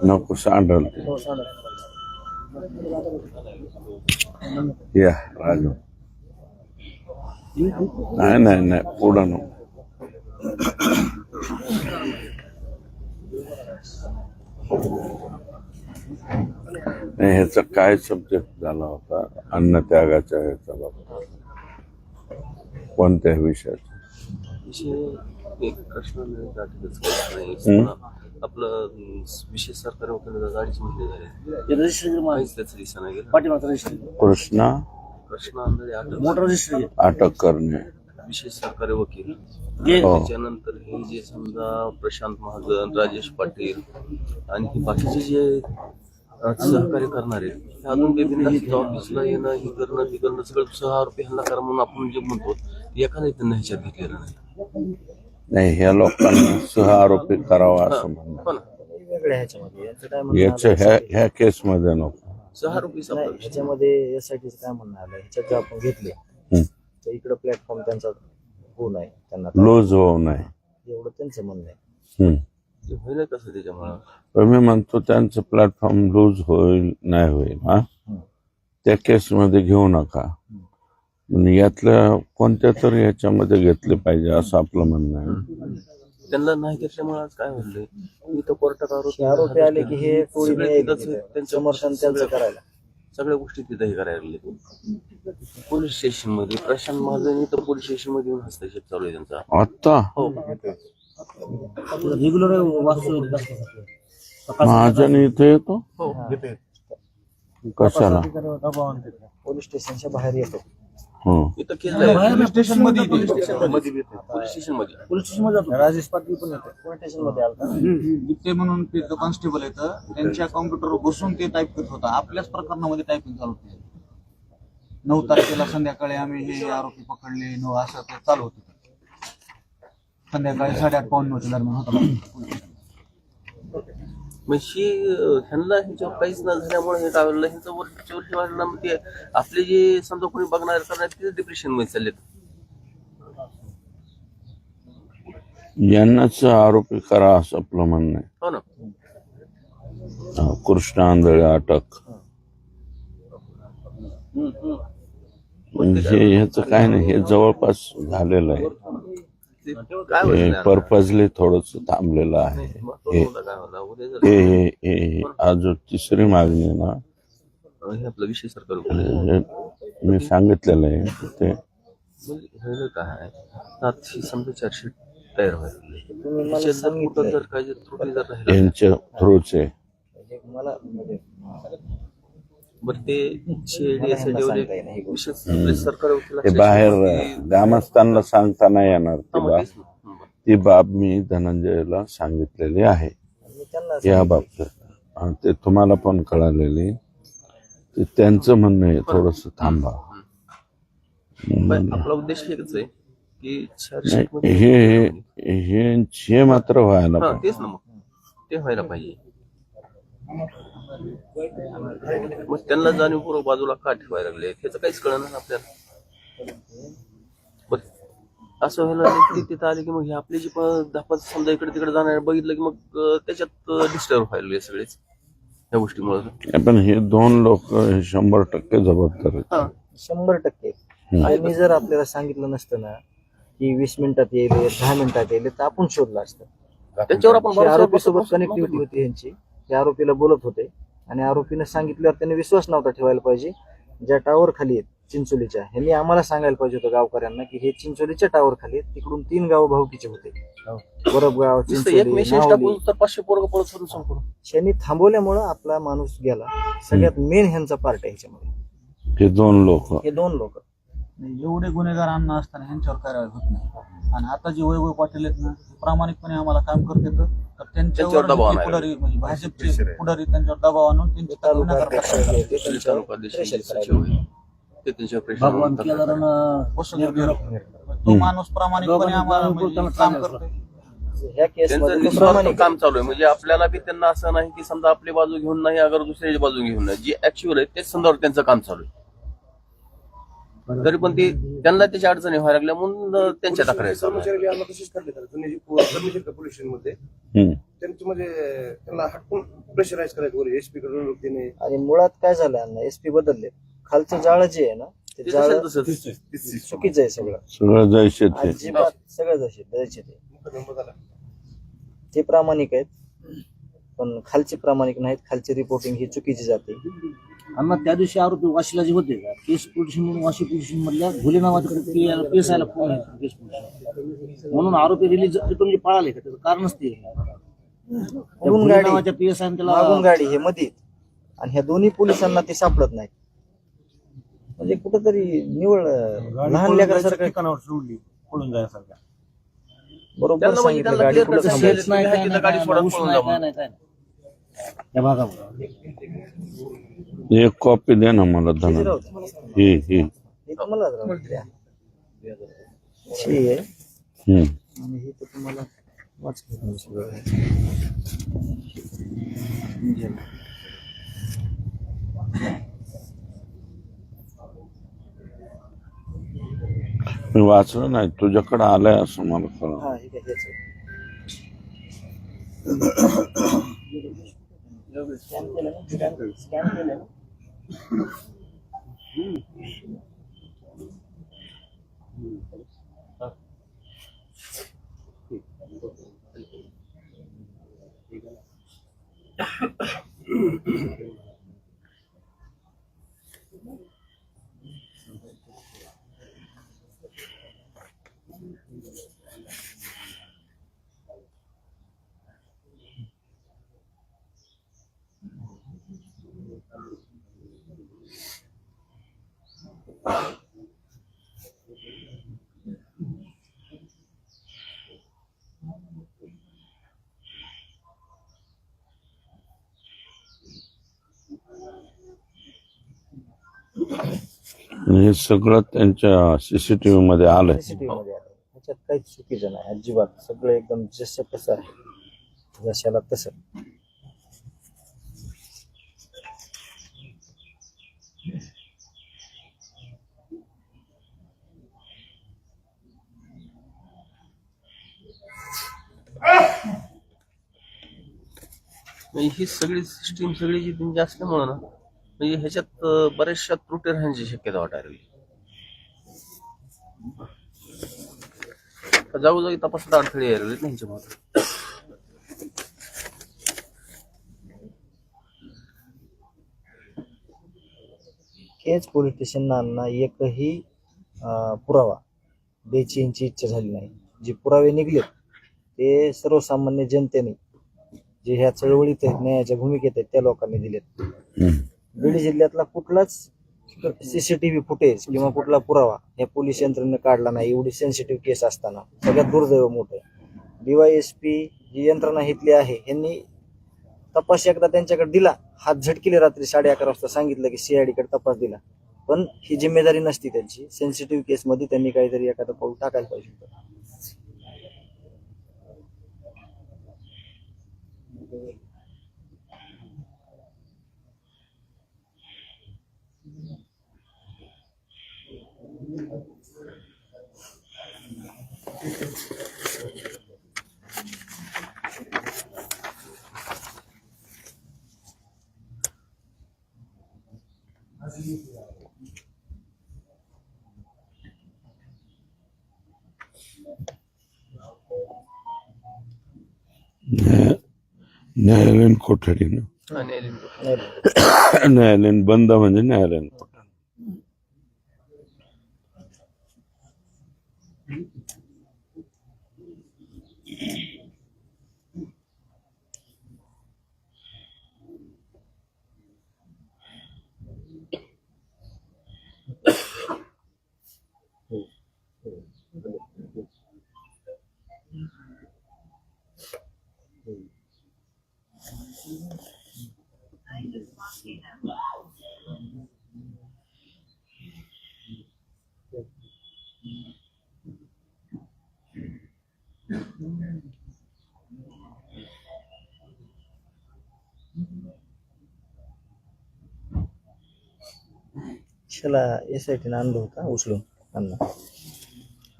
नको सांडल या राजू नाही नाही नाही पुढं नको नाही ह्याचा काय सब्जेक्ट झाला होता अन्न त्यागाच्या ह्याचा बाबत कोणत्या विषयाचा एक प्रश्न आपलं विशेष सरकारी वकिलाचा गाडीच म्हणले झाले कृष्णा मोटर अटक करणे विशेष सरकारी वकील त्याच्यानंतर हे जे समजा प्रशांत महाजन राजेश पाटील आणि हे बाकीचे जे सहकार्य करणारे अजून काही ऑफिसला येणं हे करणं सगळं 6 आरोपी हल्ला करा म्हणून आपण जे म्हणतो एखादा त्यांना ह्याच्यात घेतलेलं नाही ह्या लोकांना 6 आरोपी करावा असं म्हणणं याच्या ह्या केस मध्ये नको 6 आरोपी ह्याच्यामध्ये एसआयटी काय म्हणणं आलं ह्याच्यात जर आपण घेतले तर इकडे प्लॅटफॉर्म त्यांचा होऊ नये त्यांना लूज होऊ नये एवढं त्यांचं म्हणणं आहे होईल कसं त्याच्यामुळं मी म्हणतो त्यांचं प्लॅटफॉर्म लूज होईल नाही होईल हा त्या केस मध्ये घेऊ नका यातल्या कोणत्या तरी याच्यामध्ये घेतले पाहिजे असं आपलं म्हणणं आहे त्यांना नाही घेतल्यामुळे आज काय म्हणलंय मी तर कोर्टात आरोपी आले की हे त्यांचं समर्थन त्यांचं करायला सगळ्या गोष्टी तिथेही करायला लागले पोलीस स्टेशन मध्ये प्रशांत महाजन तर पोलीस स्टेशन मध्ये येऊन हस्तक्षेप चालू आहे त्यांचा आता हो रेग्युलर महाजन इथे येतो हो कशाला पोलीस स्टेशनच्या बाहेर येतो इथं पोलीस स्टेशन मध्ये राजेश पाटील पण येतो पोलीस स्टेशन मध्ये आलता गीते म्हणून कॉन्स्टेबल येतं त्यांच्या कॉम्प्युटरवर बसून ते टाईप करत होता आपल्याच प्रकरणामध्ये टायपिंग चालू होते 9 तारखेला संध्याकाळी आम्ही हे आरोपी पकडले असं ते चालू होतं संध्याकाळी 8:30-9 दरम्यान होता म्हणजे ह्यांना ह्याच्यावर काहीच न झाल्यामुळे हे काय ह्यांचं वर्ष वाढलं मग ते आपले जे समजा कोणी बघणार करणार ते डिप्रेशन मध्ये चालले यांनाच आरोपी करा असं आपलं म्हणणं आहे हो ना कृष्णा आंधळे अटक म्हणजे ह्याच काय नाही हे जवळपास झालेलं आहे पर्पजली थोडस थांबलेलं आहे अजून तिसरी मागणी ना आपला विषय सरकार मी सांगितलेलं आहे ते काय समजा चार्जशीट तयार व्हायला यांच्या थ्रूचे बरं ते सरकार बाहेर ग्रामस्थांना सांगता नाही येणार ती बाब मी धनंजयला सांगितलेली आहे या बाबतीत ते तुम्हाला पण कळालेली त्यांचं म्हणणं आहे थोडस थांबा आपला उद्देश एकच आहे की हे मात्र व्हायला तेच ना मग ते व्हायला पाहिजे मग त्यांना जाणीवपूर्वक बाजूला का ठेवायला लागले त्याचं काहीच कळणार आपल्याला असं व्हायला तिथं आले की मग हे आपले जे 10-5 समजा इकडे तिकडे जाणार बघितलं की मग त्याच्यात डिस्टर्ब व्हायला सगळेच या गोष्टीमुळे पण हे 2 लोक 100% जबाबदार आहेत 100% आणि जर आपल्याला सांगितलं नसतं ना की 20 मिनिटात येईल 10 मिनिटात येईल तर आपण शोधलं असतं. त्यांच्यावर आपण भरोसा आरोपी बसत सोबत नव्हतो. कनेक्टिव्हिटी होती यांची. ते आरोपीला बोलत होते आणि आरोपीने सांगितल्यावर त्याने विश्वास नव्हता ठेवायला पाहिजे. ज्या टावर खाली आहेत चिंचोलीच्या, ह्यांनी आम्हाला सांगायला पाहिजे होतं गावकऱ्यांना की हे चिंचोलीच्या टावर खाली आहेत. तिकडून 3 गाव भाऊकीचे होते, वरबगाव, नुसतं एक चिंचोली, मेसेज नावली. टाकून तर 500 पोरं पळत होतं संपूर्ण. त्यांनी थांबवल्यामुळं आपला माणूस गेला. सगळ्यात मेन ह्यांचा पार्ट आहे ह्याच्यामध्ये. हे 2 लोक हे 2 लोक एवढे गुन्हेगार अन्न असताना ह्यांच्यावर कारवाई होत नाही. आणि आता जे वैभव पाटील आहेत ना, ते प्रामाणिकपणे आम्हाला काम करतात. तर त्यांच्यावर त्यांच्यावर दबाव हे आणायला. पुढारी म्हणजे भाजपचे पुढारी त्यांच्यावर दबाव आणून त्यांची तक्रार तालुका करतात. अध्यक्ष होते, ते पोलीस त्यांच्यावर तालुकाध्यक्ष, प्रेशर सचिव करायला. आहे. ते त्यांच्यावर प्रेशर वसंत गिरकर. तो माणूस प्रामाणिकपणे आम्हाला म्हणजे काम करतोय. ह्या केस त्यांचं मध्ये तो निस्वार्थ प्रामाणिक काम चालू आहे. म्हणजे आपल्याला बी त्यांना असं नाही की समजा आपली बाजू घेऊन नाही, अगर दुसऱ्याची बाजू घेऊन नाही, जी ऍक्च्युअल आहे तेच संदर्भात त्यांचं काम चालू आहे. तरी पण ते त्यांना त्याच्या अडचणी व्हायला लागल्या म्हणून त्यांच्या तक्रारी चालू आहेत. कर्मचारी आम्हाला तशीच काढले तर कर्मचारी का पोलीस स्टेशनमध्ये त्यांचं म्हणजे त्यांना हटकून प्रेशराईज करायचं वगैरे एसपी कडून त्याने आणि मुळात काय झालं यांना एसपी बदलले. खालचं जाळ जे आहे ना ते ते जाळ तसंच. चुकीचं आहे सगळं. सगळं जायचे ते. अजिबात सगळं जसे द्यायचे ते प्रामाणिक आहेत, पण खालचे प्रामाणिक नाहीत. खालची रिपोर्टिंग ही चुकीची जाते. अण्णा त्या दिवशी आरोपी वाशीला जे होते का केस पोलिस म्हणून वाशी पोलिस मधल्या घुले नावाच्या पेसायला फोन आहे केस पोलिस म्हणून आरोपी रिलीज तिथून जे पळाले का त्याचं कारणच ते मागून गाडी नावाच्या पीएस मागून त्याला गाडी हे मध्ये आणि ह्या दोन्ही पोलिसांना ते सापडत नाहीत. म्हणजे कुठंतरी निवळ लहान लेकरासारखं ठिकाणावर सोडली पळून जाण्यासारखं. बरोबर त्यांना म्हणजे सांगितलं त्यांना गाडी clear पुढे cut थांबवायची. शेत नाही काय तिथं गाडी नाही, सोडत ऊस पळून नाही, जा काय नाही, काय नाही. त्या भागामध्ये एक कॉपी दे ना मला किती धना. राहू दे? ही ही हे तुम्हाला राहू द्या. ही आहे आणि हे तर तुम्हाला वाचलं सगळं. मी वाचलं नाही, तुझ्याकडे आलंय असं मला कळलं. हा हे काय हेच आहे. स्कॅन केलं ना? स्कॅन केलं ना? हे सगळं त्यांच्या सीसीटीव्ही मध्ये आलंय. सीसीटीव्ही मध्ये आलं. ह्याच्यात काहीच चुकीचं नाही अजिबात. सगळं एकदम जसं कसं आहे जशाला तसं. म्हणजे ही सगळी सिस्टीम सगळी जी त्यांची असल्यामुळं ना, म्हणजे ह्याच्यात बऱ्याचशा त्रुटी राहण्याची शक्यता वाटायला लागली. जागोजागी तपासात अडथळे यायला लागलेत ना ह्याच्यामध्ये. केज पोलीस स्टेशनना एकही पुरावा द्यायची यांची इच्छा झाली नाही. जे पुरावे निघले ते सर्वसामान्य जनतेने जे ह्या चळवळीत आहेत न्यायाच्या भूमिकेत आहेत त्या लोकांनी दिलेत. बीड जिल्ह्यातला कुठलाच सीसीटीव्ही फुटेज किंवा कुठला पुरावा या पोलीस यंत्रणेने काढला नाही. एवढी सेन्सिटिव्ह केस असताना सगळ्यात दुर्दैव मोठं. DYSP जी यंत्रणा इथली आहे यांनी तपास एकदा त्यांच्याकडे दिला. हात झटकिले रात्री 11:30 वाजता सांगितलं की CID कडे तपास दिला. पण ही जिम्मेदारी नसती त्यांची. सेन्सिटिव्ह केस मध्ये त्यांनी काहीतरी एखादं पाऊल टाकायला पाहिजे होतं. न्यायालयीन कोठडी ना, न्यायालयीन बंद म्हणजे न्यायालयीन कोठडी. त्याला SIT आणलं होतं उचलून अण्णा.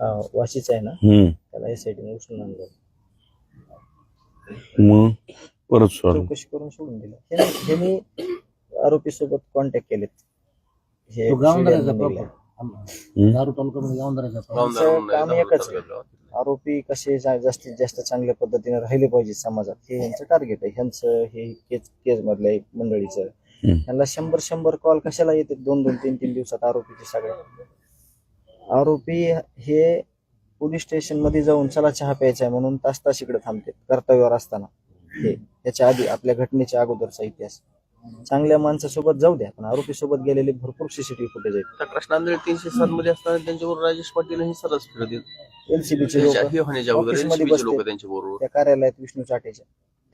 हा वाशीचा आहे ना, त्याला SIT ने उचलून आणलं. मग परत सोड. चौकशी करून सोडून दिलं. ह्यांनी आरोपी सोबत कॉन्टॅक्ट केलेत. हे तो गावंधाऱ्याचा शिड्याने प्रॉपर निघाला. दारू तालुक्यामध्ये गावंधाऱ्याचा त्यांचं काम एकच आहे. आरोपी कसे जास्तीत जास्त चांगल्या पद्धतीने राहिले पाहिजे समाजात, हे यांचं टार्गेट आहे. ह्यांचं हे केस मधल्या एक मंडळीचं त्यांना 100 कॉल कशाला येते 2-2, 3-3 दिवसात आरोपीचे सगळे. आरोपी हे पोलीस स्टेशन मध्ये जाऊन चला चहा प्यायचा आहे म्हणून तास इकडे थांबते कर्तव्यावर असताना. हे याच्या आधी आपल्या घटनेच्या अगोदरचा इतिहास. चांगल्या माणसासोबत जाऊ द्या, पण आरोपी सोबत गेलेले भरपूर CCTV फुटेज आहेत. त्या कृष्णांदळे 307 मध्ये असताना त्यांच्यावर राजेश पाटील हे सरस फिरत LCBचे लोक हे होण्याच्या अगोदर ऑफिसमध्ये LCB चे लोक बसते. त्यांच्या बरोबर. त्या कार्यालयात विष्णू चाटेच्या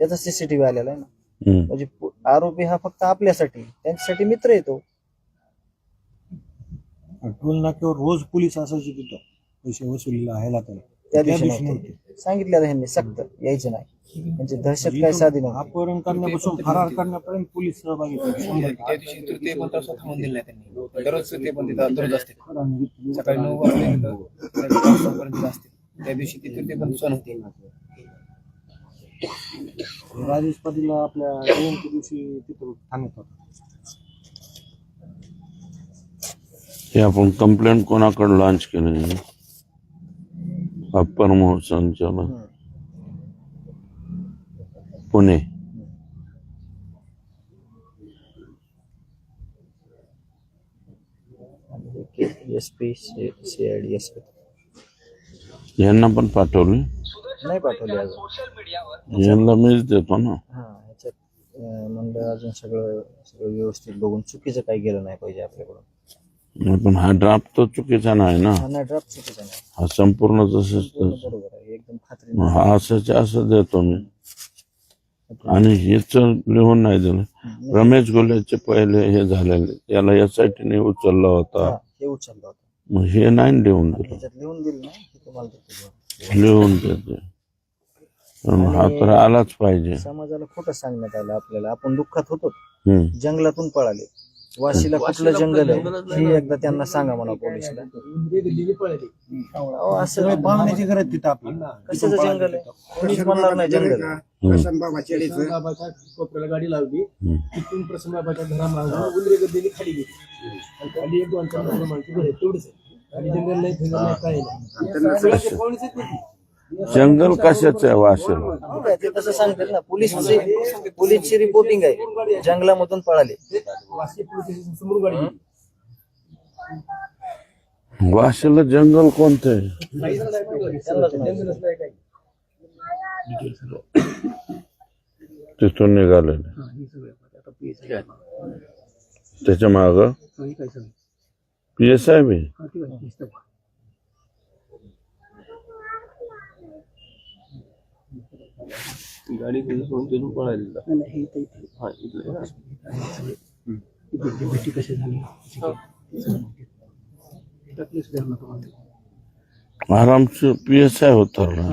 त्याचा CCTV आलेला आहे ना. म्हणजे आरोपी हा फक्त आपल्यासाठी, त्यांच्यासाठी मित्र येतो. टोल नाक्यावर रोज पोलीस असायचे तिथं पैसे वसुलीला ह्याला त्याला. त्या दिवशी नव्हते. सांगितलं ह्यांनी सक्त यायचे नाही. त्यांची दहशत काय साधी नव्हती. अपहरण करण्यापासून फरार करण्यापर्यंत पोलीस सहभागी होते. 100%. त्या दिवशी तृतीय पण तास थांबून दिला त्यांनी. दररोज तृतीय पण तिथं दररोज असते. सकाळी 9 वाजता असते. त्या दिवशी ती तृतीय पण सण होते. राजेश पाटील आपल्या जयंती दिवशी तिथं ठाण्यात होता. हे आपण कंप्लेंट कोणाकडे लॉन्च केली? अप्पर महसूल पुणे. SP CID SP यांना पण पाठवले, नाही पाठवले अजून. यांना मीच देतो ना. हा ह्याच्यात म्हणलं अजून सगळं व्यवस्थित बघून चुकीचं काही गेलं नाही पाहिजे आपल्याकडून. पण हा ड्राफ्ट तो चुकीचा नाही ना. हा नाही, ड्राफ्ट चुकीचा नाही. हा संपूर्ण तसंच बरोबर आहे, एकदम खात्री. हा असं देतो मी. आणि हेच लिहून नाही दिलं. रमेश गोल्याचे पहिले हे झालेले त्याला SIT ने उचलला होता, हे उचललं होतं. मग हे नाही लिहून दिलं. ह्याच्यात लिहून दिलं ना, हे तुम्हाला देतो. लिहून देते. हा तर आलाच पाहिजे. समाजाला खोटं सांगण्यात आलं आपल्याला. आपण दुःखात होतो, हम्म. जंगलातून पळाले. वाशीला कुठलं जंगल आहे हे एकदा त्यांना सांगा म्हणा पोलिसला. अहो, असं पाहण्याची गरज तिथं आपल्याला. कशाचं जंगल आहे? कोणीच म्हणणार नाही जंगल आहे. कोपऱ्याला गाडी लावली. तिथून प्रसन्नबाबाच्या घरामागून उंदरे गद्देली खाली गेली. आणि खाली 1-2 माणसं घर आहे, तेवढंच आहे. आणि जंगल नाही, काही नाही. कोणीच येत नाही. जंगल कशाचं आहे वाशिल? ते तसं सांगतात ना, पोलीसची रिपोर्टिंग आहे, जंगलामधून पळाले. वाशी पोलीस स्टेशन समोर गाडी गेली. वाशिला जंगल कोणतं आहे? जंगलच नाही काही. तिथून निघालेले. त्याच्या माग PSI बी. गाडी सोडून तिथून पळालेला. हा, इथलं आहे ना. आरामचं PSI होता ना.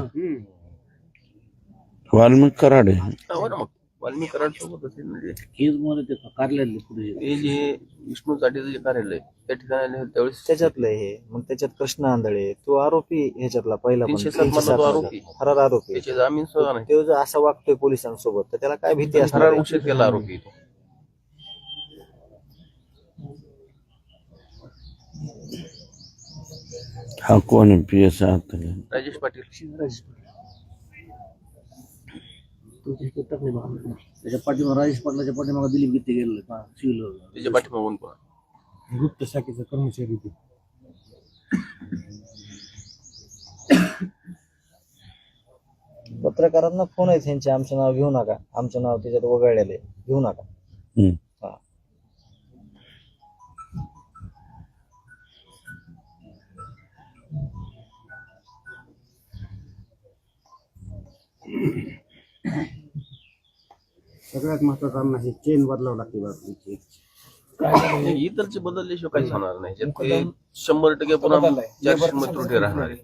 वाल्मिक कराडे. हो ना, मग वाल्मिक कराड सोबत असेल म्हणजे हेच मला ते कार्यालयातले पुढे हे जे विष्णू चाटेचं जे कार्यालय आहे, त्या ठिकाणी त्यावेळेस त्याच्यातलं हे. मग त्याच्यात कृष्ण आंधळे तो आरोपी, ह्याच्यातला पहिला पण 307 मधला तो आरोपी. फरार आरोपी. त्याची जामीन सुद्धा नाही. तो जर असा वागतोय पोलिसांसोबत तर त्याला काय भीती असणार फरार आहे? उशीर केला आरोपी तो. हा कोण आहे PS आता राजेश पाटील. त्याच्या पाठीमागे राजेश पाटलाच्या पाठीमागे दिलीप गीते गेलेले सिव्हिल त्याच्या पाठीमागून पण गुप्त शाखेचा कर्मचारी ते. पत्रकारांना फोन आहे त्यांचे, आमचं नाव घेऊ नका, आमचं नाव त्याच्यात वगळलेलं आहे, घेऊ नका. हम्म. हा. सगळ्यात महत्वाचं नाही चेन बदलावं लागते बाबतीची. इतरचे बदलल्याशिवाय काहीच होणार नाही. जे ते 100% पुन्हा चार्जशीट मध्ये त्रुटी राहणार आहे.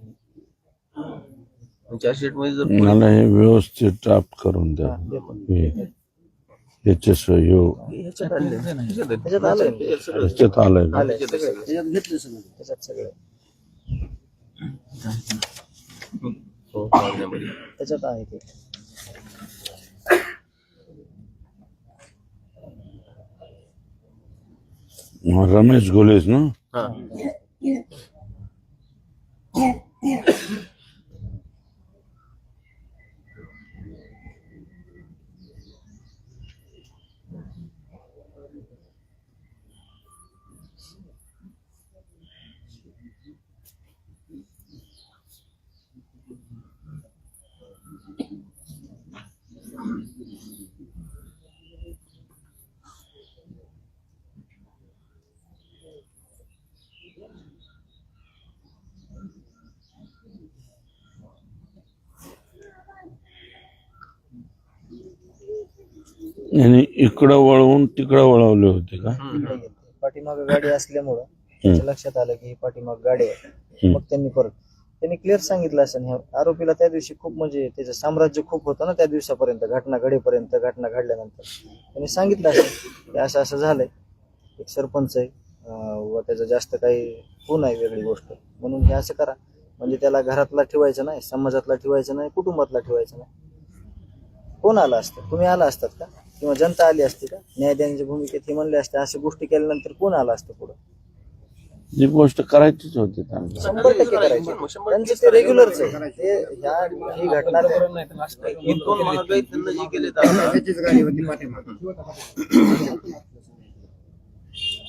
चार्जशीट मध्ये जर मला हे व्यवस्थित ड्राफ्ट करून द्या. याच्याशिवाय ह्याच्यात आले. त्याच्यात आलंय, याच्यात आलंय का? त्याच्यात घेतले सगळे. त्याच्यात सगळे हो, मागण्यामध्ये. त्याच्यात आहे ते. रमेश घोलेच ना? हा. आणि इकडं वळवून तिकडं वळवले होते का? पाठीमाग गाडी असल्यामुळं त्याच्या लक्षात आलं की ही पाठीमाग गाडी आहे. मग त्यांनी क्लिअर सांगितलं असं. ह्या आरोपीला त्या दिवशी खूप म्हणजे त्याचं साम्राज्य खूप होतं ना त्या दिवसापर्यंत, घटना घडेपर्यंत, घटना घडल्यानंतर त्यांनी सांगितलं असं की असं असं झालंय, एक सरपंच आहे व त्याचं जास्त काही होऊ नाही वेगळी गोष्ट, म्हणून हे असं करा. म्हणजे त्याला घरातला ठेवायचं नाही, समाजातला ठेवायचं नाही, कुटुंबातला ठेवायचं नाही. कोण आला असतं? तुम्ही आला असतात का? किंवा जनता आली असते का? न्याय देण्याच्या भूमिकेत हे म्हणले असते. अशा गोष्टी केल्यानंतर कोण आला असतं पुढं? जी गोष्ट करायचीच होती त्यांना. 100% करायची. त्यांचं ते रेग्युलरच आहे. ते ही घटना इथून महागाई त्यांना जी केली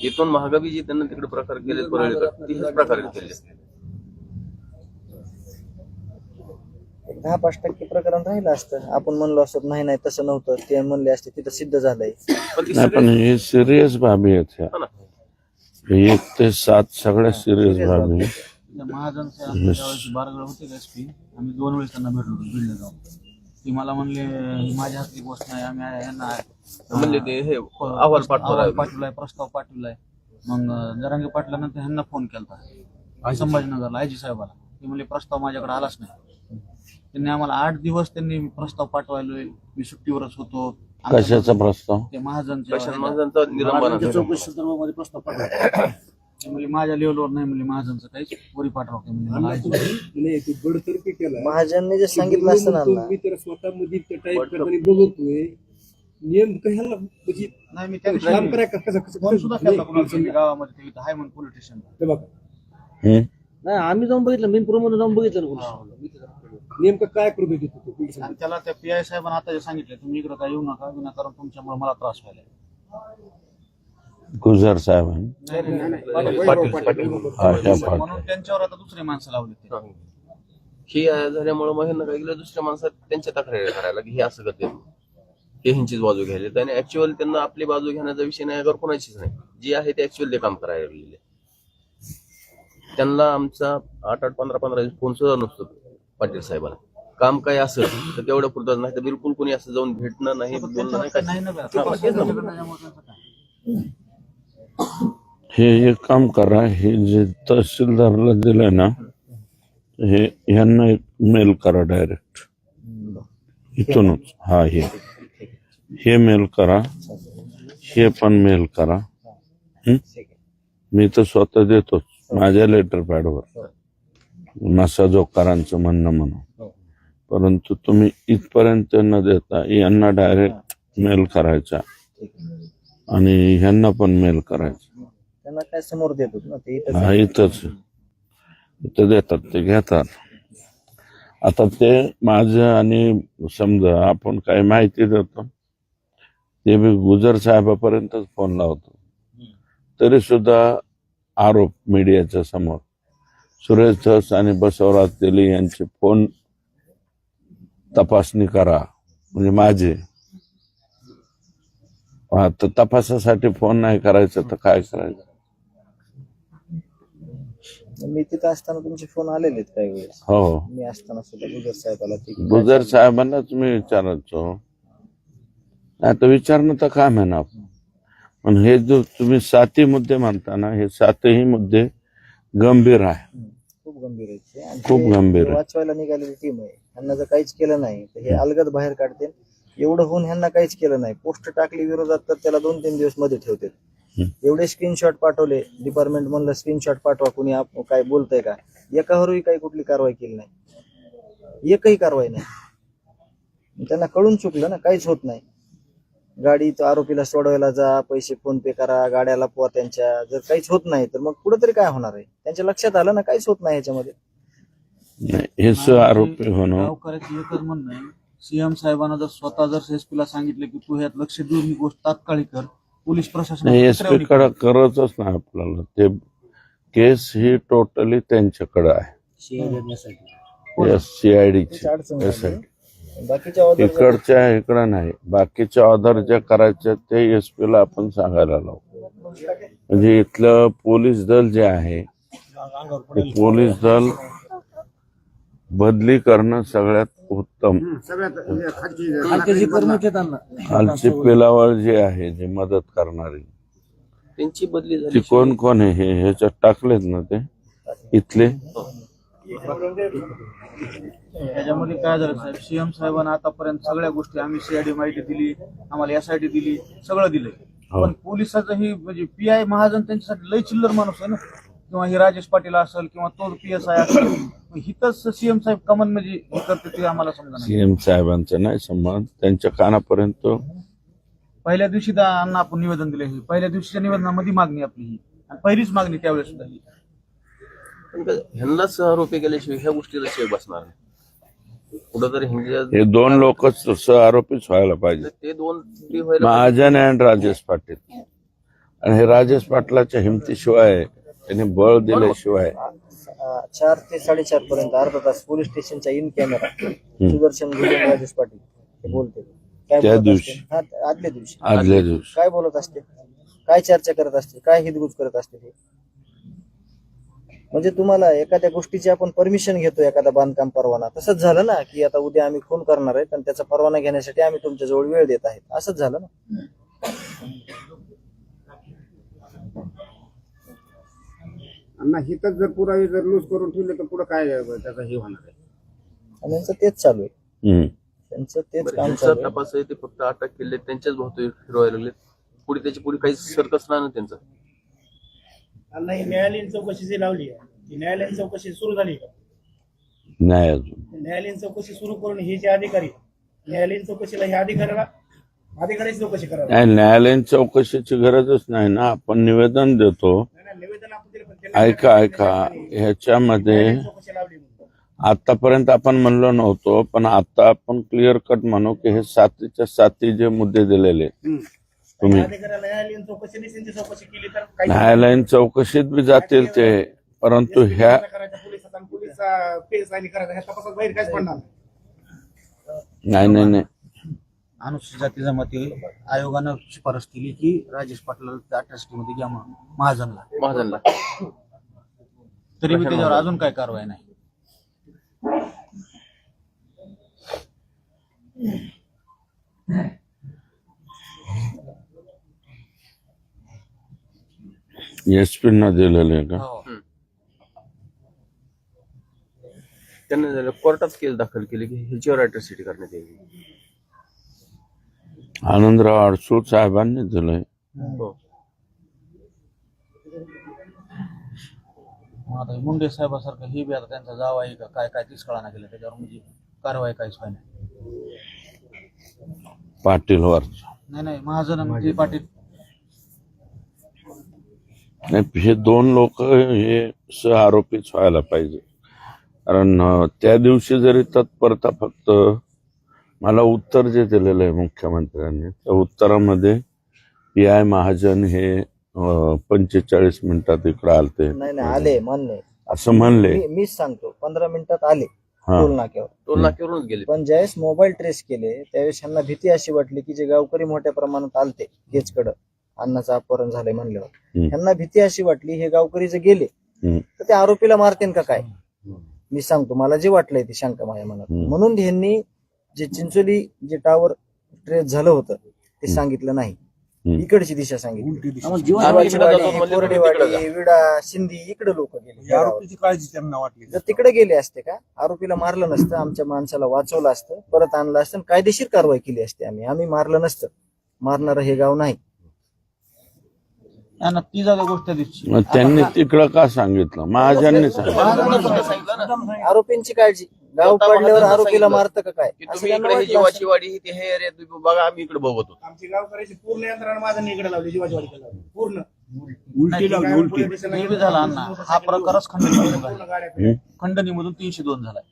इथून महागाई जी त्यांना तिकडे प्रकार केले परळीकर तीच प्रकारे केले. 10-5% प्रकरण राहिलं असतं. आपण म्हणलो असत नाही नाही तसं नव्हतं, ते म्हणले असते, तिथं सिद्ध झालंय. नाही पण हे सिरियस बाबी आहेत ह्या. 1 ते 7 सगळ्या सिरियस बाबी. महाजनचे त्यावेळेस बारगळ होते का SP, आम्ही 2 वेळेस त्यांना भेटलो बीडला जाऊन. ती मला म्हणले ही माझ्या हातली गोष्ट नाही, आम्ही यांना म्हणले ते हे अहवाल पाठवलाय, प्रस्ताव पाठवलाय. मग जरांगे पाटलानंतर ह्यांना फोन केला संभाजीनगरला आयजी साहेबाला. ते म्हणले प्रस्ताव माझ्याकडे आलाच नाही. त्यांनी आम्हाला 8 दिवस त्यांनी प्रस्ताव पाठवायलोय, मी सुट्टीवरच होतो. कशाचा प्रस्ताव? ते महाजनच्या चौकशी संदर्भामध्ये प्रस्ताव पाठवला. ते म्हणले माझ्या लेवलवर नाही, म्हणले महाजनचं काहीच वरी पाठवते नाही ते बडतर्फी केला. महाजनने जे सांगितलं असतं ना, मी तर स्वतः मध्ये टाईप करताना बघतोय नेमकं ह्याला म्हणजे नाही. मी त्या दिवशी काम करा कसं फोन सुद्धा केला कोणाला तरी गावामध्ये, तिथं हाय म्हणून पोलीस स्टेशनला. बघा नाही आम्ही जाऊन बघितलं, मीनपूरमध्ये जाऊन बघितलं ना. नेमकं काय करू देत होतो पोलिसांनी. आणि त्याला त्या PI साहेबांना आता जे सांगितलं, तुम्ही इकडे काय येऊ नका, विनाकारण तुमच्यामुळे मला त्रास व्हायला. गुजर साहेबांनी म्हणून त्यांच्यावर आता दुसरे माणसं लावले. हे झाल्यामुळे मग ह्यांना काय केलं, दुसऱ्या माणसात त्यांच्या तक्रारी करायला की हे असं करते, हे ह्यांचीच बाजू घ्यायला. आणि ऍक्च्युअल त्यांना आपली बाजू घेण्याचा विषय नाही, अगर कोणाचीच नाही. जे आहे ते ऍक्च्युअल ते काम करायला लागलेले. त्यांना आमचा 8-8, 15-15 दिवस फोन सुद्धा नसतो पाटील साहेबांना. काम काय असेल तर तेवढं पुरतं, नाही तर बिलकुल कोणी असं जाऊन भेटणं नाही, बोलणं नाही, हे एक काम करा, हे जे तहसीलदारला दिलंय ना, हे ह्यांना एक मेल करा डायरेक्ट इथूनच. हा हे मेल करा, हे पण मेल करा. मी तर स्वतः देतोच माझ्या लेटर पॅडवर नसाजोकारांचं म्हणणं म्हणून. परंतु तुम्ही इथपर्यंत न देता यांना डायरेक्ट मेल करायचा आणि ह्यांना पण मेल करायचा. त्यांना काय समोर देतो ना ते हा इथंच ते देतात, ते घेतात. आता ते माझं आणि समजा आपण काही माहिती देतो ते मी गुजर साहेबापर्यंतच फोन लावतो, तरी सुद्धा आरोप मीडियाच्या समोर सुरेश धस आणि बसवराज तेली यांचे फोन तपासणी करा, म्हणजे माझे. तर तपासासाठी फोन नाही करायचं तर काय करायचं? मी तिथं असताना तुमचे फोन आलेले आहेत काही वेळेस. हो, मी असताना सुद्धा गुजर साहेबाला गुजर साहेबांनाच मी विचारायचो. आता विचारणं तर काम आहे ना. पण हे जो तुम्ही 7 मुद्दे म्हणता ना, हे 7ही मुद्दे गंभीर आहे, खूप गंभीर आहे ते. आणि खूप ते गंभीर आहे. वाचवायला निघालेली टीम आहे. ह्यांना जर काहीच केलं नाही तर हे अलगद बाहेर काढते. एवढं होऊन ह्यांना काहीच केलं नाही, पोस्ट टाकली विरोधात तर त्याला 2-3 दिवस मध्ये ठेवते. एवढे स्क्रीनशॉट पाठवले, डिपार्टमेंट म्हणलं स्क्रीनशॉट पाठवा, कुणी काय बोलतंय का? एकावरही काही कुठली कारवाई केली नाही, एकही कारवाई नाही. त्यांना कळून चुकलं ना, काहीच होत नाही. गाडी आरोपीला सोडवायला जा, पैसे फोन पे करा, गाड्याला पोवा त्यांच्या. जर काहीच होत नाही तर मग पुढे तरी काय होणार आहे? त्यांच्या लक्षात आलं ना काहीच होत नाही ह्याच्यामध्ये. हेच आरोपी होणं. गावकऱ्याचं एकच म्हणणं आहे, सीएम साहेबांना जर स्वतः जर एसपीला सांगितलं की तू ह्यात लक्ष देऊन ही गोष्ट तात्काळ कर, पोलीस प्रशासन एसपी कडे करतच नाही आपल्याला. ते केस ही टोटली त्यांच्याकडे आहे, सीआयडीची. त्याची अडचण झाली. बाकीच्या order इकडच्या इकडं नाही, बाकीच्या ऑर्डर ज्या करायच्या ते एसपी ला आपण सांगायला लावू. म्हणजे इथलं पोलीस दल जे आहे ते पोलीस दल बदली करणं सगळ्यात उत्तम. खालचे जे कर्मचारी त्यांना खालची पेलावळ जी आहे, जी मदत करणारी, त्यांची बदली ती झाली. कोण कोण आहे हे ह्याच्यात टाकलेत ना ते इथले. त्याच्यामध्ये काय झालं साहेब, सीएम साहेबांना आतापर्यंत सगळ्या गोष्टी आम्ही सीआयडी माहिती दिली, आम्हाला एसआयटी दिली, सगळं दिलंय. पण पोलिसाचं ही म्हणजे पीआय महाजन त्यांच्यासाठी लय चिल्लर माणूस आहे ना, किंवा हे राजेश पाटील असेल किंवा तो PSI असेल, हिथंच सीएम साहेब कमन म्हणजे हे करते ते आम्हाला समजा नाही. सीएम साहेबांचा नाही संबंध, त्यांच्या कानापर्यंत. पहिल्या दिवशी अण्णा आपण निवेदन दिले, पहिल्या दिवशीच्या निवेदनामध्ये मागणी आपली ही, आणि पहिलीच मागणी त्यावेळेस सुद्धा ही. ह्यांनाच आरोपी केल्याशिवाय ह्या गोष्टीला शिवाय बसणार नाही. कुठंतरी हे 2 लोकच आरोपीच व्हायला पाहिजे, ते 2 व्हायला महाजन आणि राजेश पाटील. आणि हे राजेश पाटलाच्या हिमतीशिवाय, त्यांनी बळ दिल्याशिवाय 4 ते 4:30 पर्यंत अर्धा तास पोलीस स्टेशनच्या इन कॅमेरा सुदर्शन घुले, राजेश पाटील ते बोलते. काय त्या बोलत दिवशी. असते? हा, आदल्या दिवशी आदल्या दिवशी काय बोलत असते, काय चर्चा करत असते, काय हितगुज करत असते ते. म्हणजे तुम्हाला एखाद्या गोष्टीची आपण परमिशन घेतो, एखादा बांधकाम परवाना, तसंच झालं ना की आता उद्या आम्ही खून करणार आहेत आणि त्याचा परवाना घेण्यासाठी आम्ही तुमच्याजवळ वेळ देत आहेत, असंच झालं ना. अण्णा हिथं जर पुरावे जर लूज करून ठेवले तर पुढे काय त्याचा हे होणार आहे? आणि त्यांचं तेच चालू आहे, हम्म. त्यांचं तेच काम त्यांचा चालू आहे. तपास आहे, ते फक्त अटक केले, त्यांच्याच भोवती फिरवायला लागले. पुढे त्याची पुढे काही सर्कस नाही ना त्यांचं. अण्णा ही न्यायालयीन चौकशी जी लावली आहे, ती न्यायालयीन चौकशी सुरू झाली का? नाही अजून. न्यायालयीन चौकशी सुरू करून हे जे अधिकारी, न्यायालयीन चौकशीला ह्या अधिकाऱ्याची चौकशी करावी. नाही, न्यायालयीन चौकशीची गरजच नाही ना. आपण निवेदन देतो. निवेदन आपण दिलं, पण त्याला ऐका ह्याच्यामध्ये चौकशी लावली म्हणून. आतापर्यंत आपण म्हणलो नव्हतो, पण आता आपण क्लिअर कट म्हणू की हे 7च्या 7 जे मुद्दे दिलेले तुम्ही, अधिकाऱ्याला न्यायालयीन चौकशी त्यांची चौकशी केली तर काही न्यायालयीन चौकशीत बी जातील ते, परंतु ह्या पोलिसात पोलीस PSI करायचा ह्या तपासात बाहेर काहीच पडणार नाही अनुसूचित जाती जमाती आयोगानं शिफारस केली की राजेश पाटलाला अट्रॉसिटीमध्ये घ्या महाजनला. तरी मी त्याच्यावर अजून काय कारवाई नाही. SP ना दिलेले का? त्यांना कोर्टात केस दाखल केली की ह्याच्यावर अट्रॉसिटी करण्यात यावी. आनंदराव अडसूळ साहेबांनी दिलंय. हो. आता मुंडे साहेबासारखं हे बी आता त्यांचा जावा आहे का काय काय तीच कळा गेलं त्याच्यावर, म्हणजे कारवाई काहीच व्हाय नाही. पाटील वर नाही महाजन आणि ते पाटील नाही, हे दोन लोक हे सह आरोपीच व्हायला पाहिजे. कारण त्या दिवशी जरी तत्परता फक्त मला उत्तर जे दिलेलं आहे मुख्यमंत्र्यांनी, त्या उत्तरामध्ये PI महाजन हे 45 मिनिटात इकडे आलते, नाही आले मान्य, असं म्हणले. मीच सांगतो 15 मिनिटात आले हा. टोल नाक्यावर. टोल नाक्यावरूनच गेले. पण ज्यावेळेस मोबाईल ट्रेस केले त्यावेळेस ह्यांना भीती अशी वाटली की जे गावकरी मोठ्या प्रमाणात आलते केजकडं अन्नाचं अपहरण झालंय म्हणल्यावर ह्यांना भीती अशी वाटली हे गावकरी जर गेले तर त्या आरोपीला मारतील का काय. मी सांगतो मला जे वाटलंय ती शंका माझ्या मनात. म्हणून ह्यांनी जे चिंचोली जे टावर ट्रेस झालं होतं ते सांगितलं नाही, इकडची दिशा सांगितली. कोरडेवाडी, विडा, सिंधी इकडे लोक गेले. आरोपीची काळजी त्यांना वाटली. जर तिकडे गेले असते का आरोपीला मारलं नसतं, आमच्या माणसाला वाचवलं असतं, परत आणलं असतं, कायदेशीर कारवाई केली असते. आम्ही मारलं नसतं. मारणारं हे गाव नाही. यांना ती जागा गोष्ट दिसली. मग त्यांनी तिकडं का सांगितलं? महाजनने सांगितलं. आरोपींची काळजी. गाव पडल्यावर आरोपीला मारतं का काय की असं तुम्ही त्यांना इकडे हे वाटलं जीवाची असेल. वाडी ते हे रे तुम्ही बघा, आम्ही इकडे बघत होतो. आमची गावकऱ्याची पूर्ण यंत्रणा माझ्या इकडे लावली, जीवाची वाडी लावली पूर्ण. उलटी झाला अण्णा. हा प्रकारच गाड्या खंडणीमधून 302 झालाय.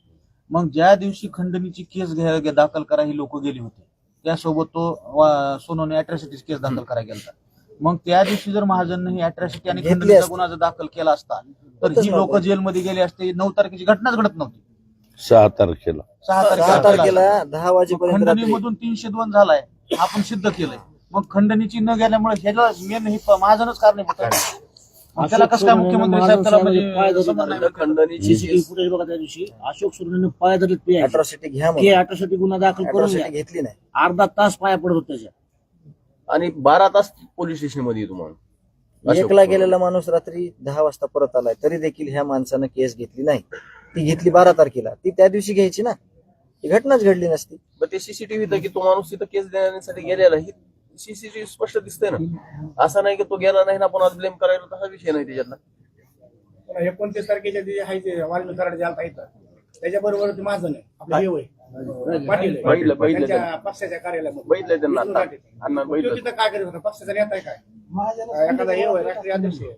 मग ज्या दिवशी खंडणीची केस दाखल करा ही लोक गेली होती त्यासोबत तो सोनोने अॅट्रॉसिटी केस दाखल करायला गेला. मग त्या दिवशी जर महाजनने ही अॅट्रॉसिटी आणि खंडणीचा गुन्हा जर दाखल केला असता तर ही लोक जेलमध्ये गेले असते. 9 तारखेची घटनाच घडत नव्हती. 6 तारखेला 6 तारखेला 10 वाजेपर्यंत रात्री. खंडणीमधून 302 झालाय आपण सिद्ध केलंय. मग खंडणीची न गेल्यामुळे ह्याला मेन ही महाजनच कारणीभूत आहे. मग त्याला कसं काय मुख्यमंत्री साहेब त्याला म्हणजे समज नाही. खंडणीची CCTV फुटेज बघा त्या दिवशी अशोक सुरेने पाया धरले PI. अॅट्रॉसिटी घ्या हे अॅट्रॉसिटी गुन्हा दाखल करून अॅट्रॉसिटी घ्या. घेतली नाही. अर्धा तास पाया पडत होत त्याच्या. आणि 12 तास पोलीस स्टेशन मध्ये तुम्हाला एकला गेलेला माणूस रात्री 10 वाजता परत आलाय तरी देखील ह्या माणसानं केस घेतली नाही. ती घेतली 12 तारखेला. ती त्या दिवशी घ्यायची ना, ही घटनाच घडली नसती. पण ते सीसीटीव्ही तर की तो माणूस तिथं केस देण्यासाठी गेलेला ही सीसीटीव्ही स्पष्ट दिसते ना. असं नाही की तो गेला नाही ना, पण ब्लेम करायला तसा विषय नाही त्याच्यातला. 29 तारखेच्या जे आहे ते वाल्मिक कराड जालता इथं त्याच्याबरोबर ते महाजन आहे आपलं हे होय पाटील आहे. बघितलं त्यांच्या पक्षाच्या कार्यालयामध्ये बघितलं त्यांना आता. अण्णा तो बघितलं. तिथं काय करत होता? पक्षाचा नेता आहे काय? एखादा हे होय राष्ट्रीय अध्यक्ष आहे.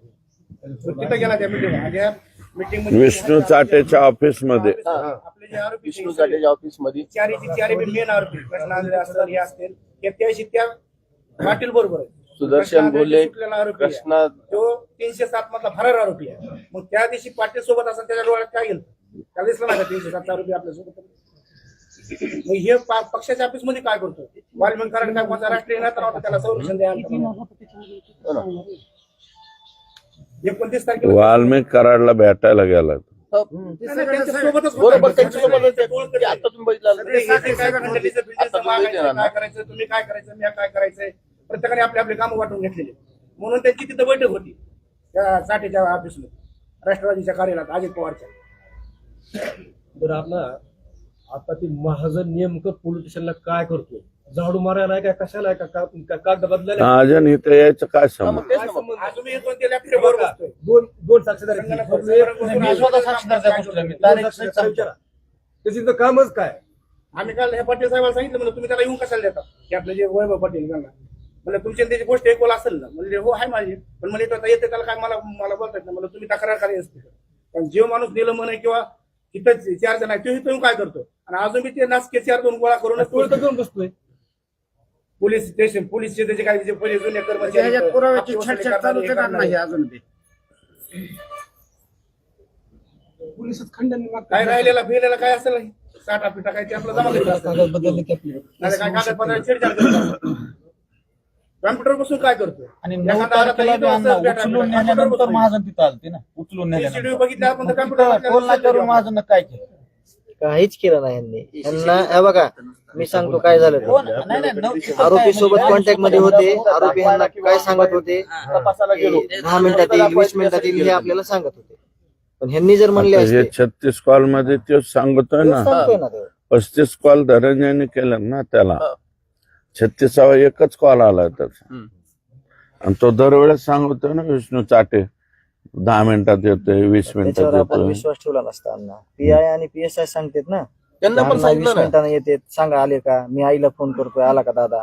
तो तिथं गेला त्या मीटिंग मध्ये. विष्णू चाटेच्या ऑफिस मध्ये आपले जे आरोपी विष्णू चाटेच्या ऑफिस मध्ये चारी मेन आरोपी कृष्ण आंधळे असतील हे असतील हे त्याशी त्या पाटील बरोबर आहे. सुदर्शन बोलले सुटलेला आरोपी आहे. कृष्णा तो 307 मधला फरार आरोपी आहे. मग त्या दिवशी पाटील सोबत असं त्याच्या डोळ्यात काय गेलं? त्याला दिसलं नाही का 307 आरोपी आपल्या सोबत? मग हे पक्षाच्या ऑफिस मध्ये काय करतो? वाल्मिक कराड काय कोणता राष्ट्रीय नेता होता त्याला संरक्षण द्यायला? 29 तारखेला वाल्मिक कराडला भेटायला गेला. त्यांच्यासोबतच बरोबर त्यांच्यासोबत ते आता तुम्ही बघितलं काय करायचं, तुम्ही काय करायचं, मी काय करायचंय, प्रत्येकाने आपले आपले कामं वाटून घेतलेले. म्हणून त्यांची तिथं बैठक होती त्या साठेच्या ऑफिसमध्ये, राष्ट्रवादीच्या कार्यालयात अजित पवारच्या. बरं आपला आता ते महाजन नेमकं पोलीस स्टेशनला काय करतो? झाडू मारायला आहे का कशाला आहे का कागद बदलायला? महाजन इथं यायचं काय समज? अजूनही येतो ते लॅपटॉप बरोबर असतोय. दोन साक्षीदार आहेत. मी स्वतः साक्षीदार त्या गोष्टीला. मी तारीख सहित सांगतो. त्याचं इथं कामच काय? आम्ही काल हे पाटील साहेबांना सांगितलं म्हणलं तुम्ही त्याला येऊन कशाला देता की आपलं जे वैभव पाटील त्यांना म्हणजे तुमची त्याची गोष्ट एक बोल असेल ना. म्हणजे हो आहे माझी, पण म्हणजे तो येते त्याला काय मला बोलतात ना. म्हणजे तुम्ही तक्रार करायची असते. कारण जे माणूस दिलं म्हणे किंवा तिथं 4 जण आहे तो इथं काय करतो आणि अजून मी ते नाचके 4-2 गोळा करून जाऊन बसतोय. पोलीस स्टेशन पोलीसचे त्याचे काही जे पहिले जुने कर्मचारी त्याच्यात पुराव्याची छटछट चालू करणार नाही अजून ते. पोलिसच खंडन काय राहिलेला फिरलेला काय असेल साठा पिठा काय ते आपलं जमा करीत असतात. कागद बदलले की आपले नाही काय कागदपत्र छेडछाड करतात. कॉम्प्युटर बसून काय करतोय आणि 9 तारखेला उचलून नेल्यानंतर महाजन तिथं आलते ना. उचलून नेल्यानंतर बघितलं आपण तर टोल नाक्यावरून कॉम्प्युटर महाजन काय केलं? काहीच केलं नाही यांनी. यांना हे बघा मी सांगतो काय झालं हो ते. ना. नाही, आरोपी सोबत कॉन्टॅक्ट मध्ये होते. आरोपी यांना काय सांगत होते? तपासाला गेलो. 10 मिनिटात येईल, 20 मिनिटात येईल हे आपल्याला सांगत होते. पण ह्यांनी जर म्हणले आता असते हे 36 कॉल मध्ये ते सांगतोय ना. सांगतोय ना ते. 35 कॉल धनंजयने केलं ना त्याला. 36वा एकच कॉल आला त्याचा. आणि तो दरवेळेस सांगतोय ना विष्णू चाटे 10 मिनिटात येतोय, 20 मिनिटात त्याच्यावर आपण येतोय. विश्वास ठेवला नसता अण्णा. PI आणि PSI सांगतात ना त्यांना पण 20 सांगितलं ना. मिनिटांना येते. सांगा आले का? मी आईला फोन करतोय, आला का दादा?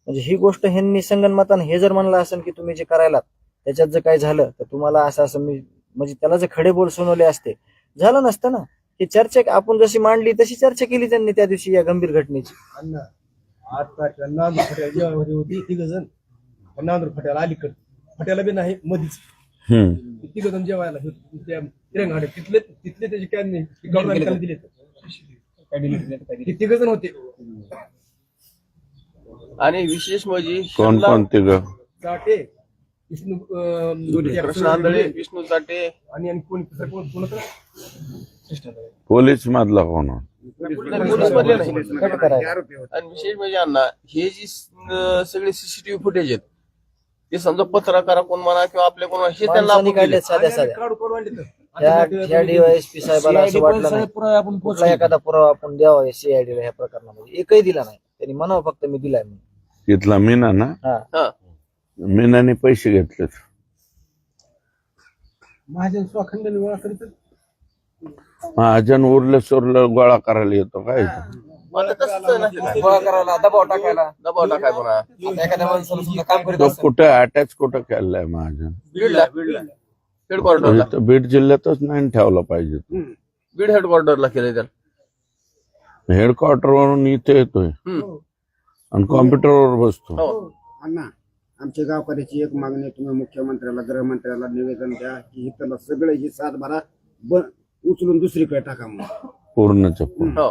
म्हणजे ही गोष्ट ह्यांनी संगनमतानं हे जर म्हणलं असेल की तुम्ही जे करायला त्याच्यात जर काही झालं तर तुम्हाला असं असं मी म्हणजे त्याला जर खडे बोल सुनावले असते झालं नसतं ना. ही चर्चा आपण जशी मांडली तशी चर्चा केली त्यांनी त्या दिवशी या गंभीर घटनेची. अण्णा 8 तारखेला नांदूर फट्याला जेवामध्ये होती 3 जण. नांदूर फट्याला अलीकडे फट्याला बी नाही मधीच हम्म. 3 जण जेवायला त्या तिरंगा तिथले त्याचे कॅन गव्हर्नमेंटला दिले 3 जण होते. आणि विशेष म्हणजे कोण कोण ते ग चाटे विष्णू कृष्ण आंधळे, विष्णू चाटे आणि कोण कोण पोलीस मधला कोण पोलीस मधले नाही. आरोपी होते. आणि विशेष म्हणजे अण्णा हे जी सगळे सीसीटीव्ही फुटेज आहेत ते समजा पत्रकार कोण म्हणा किंवा आपले कोण हे त्यांना माणसांनी आपण दिले. काढलेत साध्या साध्या. काढू कोण वाढले त्या डीवायएसपी साहेबाला असं वाटलं नाही पुरावे आपण कुठला एखादा पुरावा आपण द्यावा सीआयडीला ह्या प्रकरणामध्ये. एकही दिला नाही त्यांनी म्हणावं फक्त मी दिलाय म्हणून. तिथला मीना ना हा हा. मीनाने पैसे घेतलेत. महाजन स्वाखंड गोळा करीत महाजन उरलं सोरलं गोळा करायला येतो काय मला तसंच आहे ना. गोळा करायला दबाव टाकायला दबाव टाकाय म्हणा. आता एखाद्या माणसाला समजा काम करीत तो असेल कुठे अटॅच कुठं केलाय महाजन बीडला हेडक्वार्टरला बीड जिल्ह्यातच नाही ठेवला पाहिजे. बीड हेडक्वार्टरला केलंय त्याला. हेडक्वार्टर वरून इथे येतोय हम्म. आणि कॉम्प्युटरवर बसतो. हो. अण्णा आमच्या गावकऱ्याची एक मागणी आहे, तुम्ही मुख्यमंत्र्याला गृहमंत्र्याला निवेदन द्या की इथलं सगळे ही 7-12 उचलून दुसरीकडे टाका म्हणून. पूर्णच हो.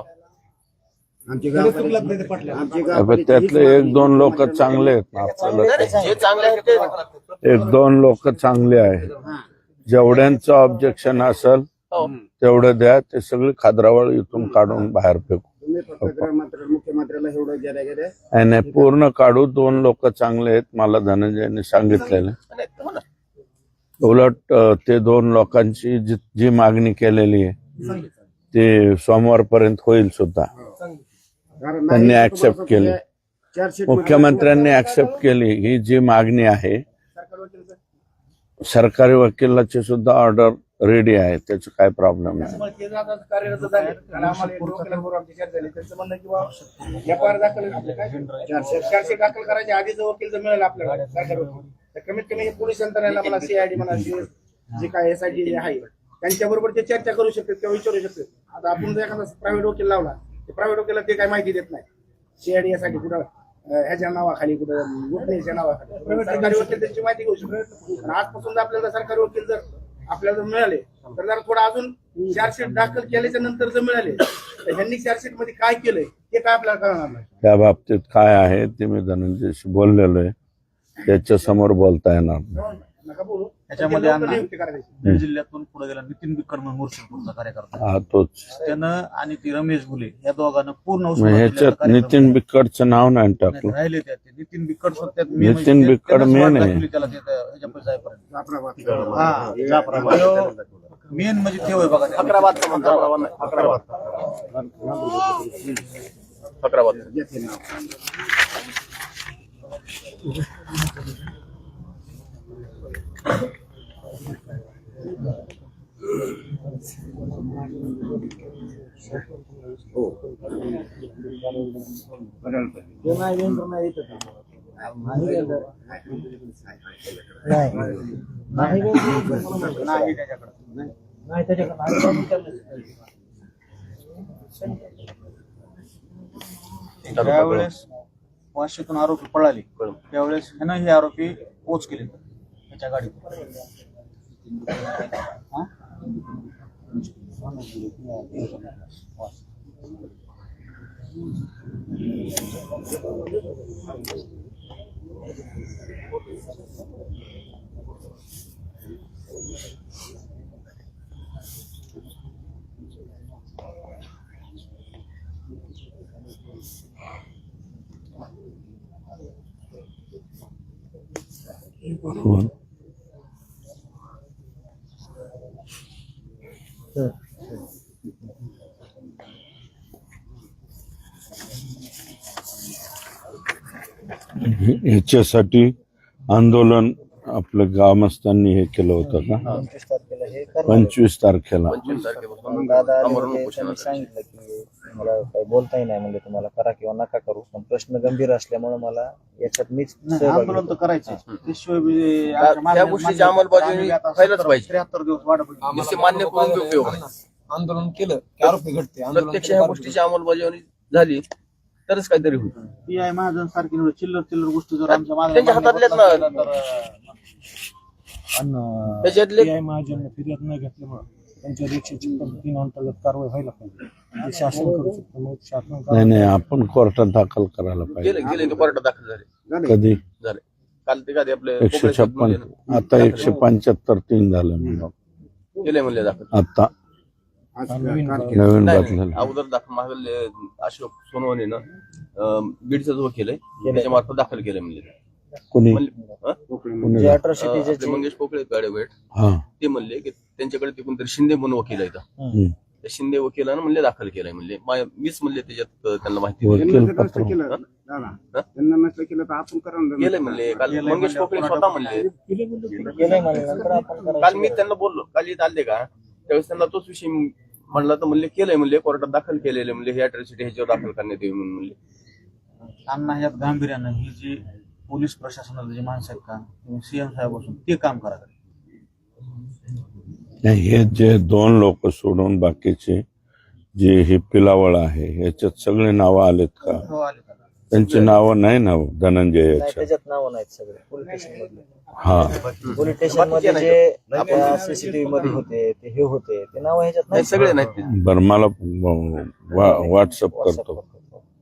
आमची पण त्यातले 1-2 लोक चांगले आहेत ना आपल्याला. जे चांगले आहेत ते 1-2 लोक चांगले आहेत. जेवढ्यांचं ऑब्जेक्शन असेल हो. तेवढं द्या. ते सगळे खाद्रावळ इथून काढून बाहेर फेकू. तुम्ही फक्त गृहमंत्री मुख्यमंत्र्याला एवढं गेल्या आणि पूर्ण काढू. 2 लोक चांगले आहेत मला धनंजयने सांगितलेलं. आणि हो ना. उलट ते 2 लोकांची जी मागणी केलेली आहे ते सोमवारपर्यंत होईल सुद्धा. त्यांनी ऍक्सेप्ट केली. मुख्यमंत्र्यांनी ऍक्सेप्ट केली ही जी मागणी आहे. सरकारी वकिलाची सुद्धा ऑर्डर रेडी आहे. त्याचं काय प्रॉब्लेम नाही. ते आता कार्यरत झाले. आणि आम्हाला एक वकिलांबरोबर आमची चर्चा झाली. त्यांचं म्हणणं किंवा एफआयआर दाखल आपलं काय 400 दाखल करायच्या आधी जर वकील जर मिळाला आपल्याला सरकारी वकील तर कमीत कमी हे पोलीस यंत्रणेला मला सीआयडी म्हणा जे काय एसआयडी आहे त्यांच्याबरोबर ते चर्चा करू शकतात किंवा विचारू शकतात. आता आपण जर एखादा प्रायव्हेट वकील लावला ते प्रायव्हेट वकिला ते काही माहिती देत नाही. सीआयडी यासाठी कुठं ह्याच्या नावाखाली कुठं गुटण्याच्या नावाखाली सरकारी वकील त्यांची माहिती घेऊ शकतो. आणि आजपासून जर आपल्याला सरकारी वकील जर आपल्याला जर मिळाले तर जरा थोडं अजून चार्जशीट दाखल केल्याच्या नंतर जर मिळाले तर ह्यांनी चार्जशीट मध्ये काय केलंय ते काय आपल्याला कळणार नाही. त्या बाबतीत काय आहे ते मी धनंजयशी बोललेलो आहे. त्याच्या समोर बोलता येणार नाही. नका बोलू. त्याच्यामध्ये अण्णा नियुक्ती करायची. बीड जिल्ह्यातून पुढे गेला नितीन बिक्कर म्हणून मुर्शिदपूरचा कार्यकर्ता. हा तोच. त्यानं आणि ती रमेश घुले या दोघांना पूर्ण मग उस्मानाबाद ह्याच्यात जिल्ह्याचा कार्यक्रम नितीन बिक्कडचं नाव नाही टाकलं. राहिले त्या ते नितीन बिक्कर स्वतः नितीन बिक्कड main आहे. त्याला ह्याच्या जायपर्यंत जाफराबाद. जाफराबाद मेन म्हणजे ठेव आहे बघा ते. फकराबादचा म्हणतो. फकराबाद. फकराबाद. घेतले नाव. ते नाही वेंडर नाही येत नाही वेंडर. नाही वेंडर. नाही त्याच्याकडे नाही त्याच्याकडे आम्ही जाऊन विचारलं. त्यावेळेस वाशीतून आरोपी पळाले त्यावेळेस ह्यानं हे आरोपी पोच केले त्याच्या गाडीत. हा? कोण? ह्याच्यासाठी आंदोलन आपलं ग्रामस्थांनी हे केलं होतं का 25 तारखेला हे करणार. 25 तारखेला. 25 तारखेपासून दादा आले आमरण होते, उपोषण त्यांनी सांगितलं की मला काही बोलताही नाही म्हणजे तुम्हाला करा किंवा नका करू, पण प्रश्न गंभीर असल्यामुळे मला याच्यात मीच नाही, सहभागी आंदोलन तर होतो. करायचं त्याशिवाय बी त्या आमच्या मागण्या- गोष्टीची अंमलबजावणी आम्ही आता व्हायलाच पाहिजे. 73 दिवस वाढ बघितली. नुसते मान्य करून बी उपयोग नाही. आंदोलन केलं की आरोपी घडते. आंदोलन प्रत्यक्ष केलं ह्या की गोष्टीची अंमलबजावणी झाली तरच काहीतरी होईल. पी.आय. महाजन सारखी चिल्लर गोष्टी जर आमच्या मागण्या त्यांच्या हातातल्याच मान्य होत ना. नसल्या त्याच्यातले PI महाजन फिर्याद न घेतल्यामुळे त्यांच्यावर 156 अंतर्गत कारवाई व्हायला पाहिजे. ते शासन करू शकतं. मग शासन नाही नाही, आपण कोर्टात दाखल करायला पाहिजे. गेले की कोर्टात दाखल झाले. कधी? झाले काल ते काय आपले 156, आता 175 झालं म्हणून. गेले म्हणले दाखल. आता आज नवीन नाही, बातमी. अगोदर दाखल मागले अशोक सोनवणेनं बीडचा जो वकील आहे त्याच्यामार्फत दाखल केलं म्हणले. कोणी जे अट्रॉसिटी आपले मंगेश पोकळे गाडेवेट हा ते म्हणले की त्यांच्याकडे ते कोणतरी शिंदे म्हणून वकील आहे. हम्म. त्या शिंदे वकिलानं म्हणले दाखल केलंय म्हणले. मीच म्हणले त्याच्यात त्यांना माहिती वकील त्यांना जर पत्र. नसलं केलं दादा, त्यांना नसलं केलं तर आपण करा ना. गेले म्हणले. काल मंगेश पोकळे स्वतः म्हणले. गेलंय म्हणल्यानंतर आपण काल करायचं. मी त्यांना बोललो, काल इथं आले का त्यावेळेस त्यांना तोच विषय म्हणला तर म्हणले केलंय म्हणले, कोर्टात दाखल केलेले म्हणले, ही अॅट्रॉसिटी ह्याच्यावर दाखल करण्यात येईल म्हणून म्हणले. अण्णा ह्यात गांभीर्यानं ही जी पोलीस प्रशासनाला जे माणसं आहेत का सीएम साहेब असून ते काम करा. नाही, हे जे 2 लोक सोडून बाकीचे जे हे पिलावळ आहे याच्यात सगळे नावं आलेत का? हो, आले का? त्यांची नावं नाही ना धनंजय नाही, याच्यात. त्याच्यात नावं नाहीत सगळे पोलीस स्टेशन मधले. हा पोलीस स्टेशन मध्ये जे सीसीटीव्ही मध्ये होते ते हे होते ते नाव ह्याच्यात नाही नाही. सगळे नाहीत ते. बरं, मला व्हॉट्सअप करतो.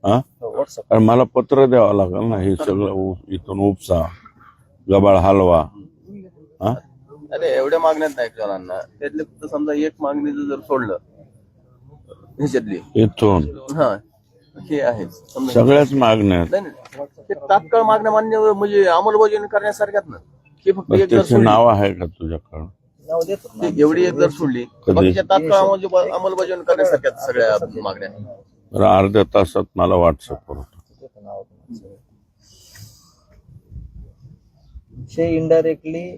हा, व्हॉट्सअप कारण मला पत्र द्यावं लागेल ना, हे सगळं इथून उपसा गबाळ हलवा. हा, अरे एवढ्या मागण्यात नाही जणांना, त्यातले फक्त समजा एक मागणी जर सोडलं ह्याच्यातली इथून हा हे आहे समजा सगळ्याच मागण्या आहेत. नाही नाही, ते तात्काळ मागण्या मान्य म्हणजे अंमलबजावणी करण्यासारख्यात ना. हे फक्त बरं, एक जर त्याचे सोडली, नाव आहे का तुझ्याकडं? नाव देतो ना. ते एवढी एक जर सोडली तर बाकीच्या तात्काळ अंमलबजावणी करण्यासारख्यात सगळ्या मागण्या. बरं, अर्ध्या तासात मला व्हॉट्सअप करतो. देतो नाव तुम्हाला. हे इनडायरेक्टली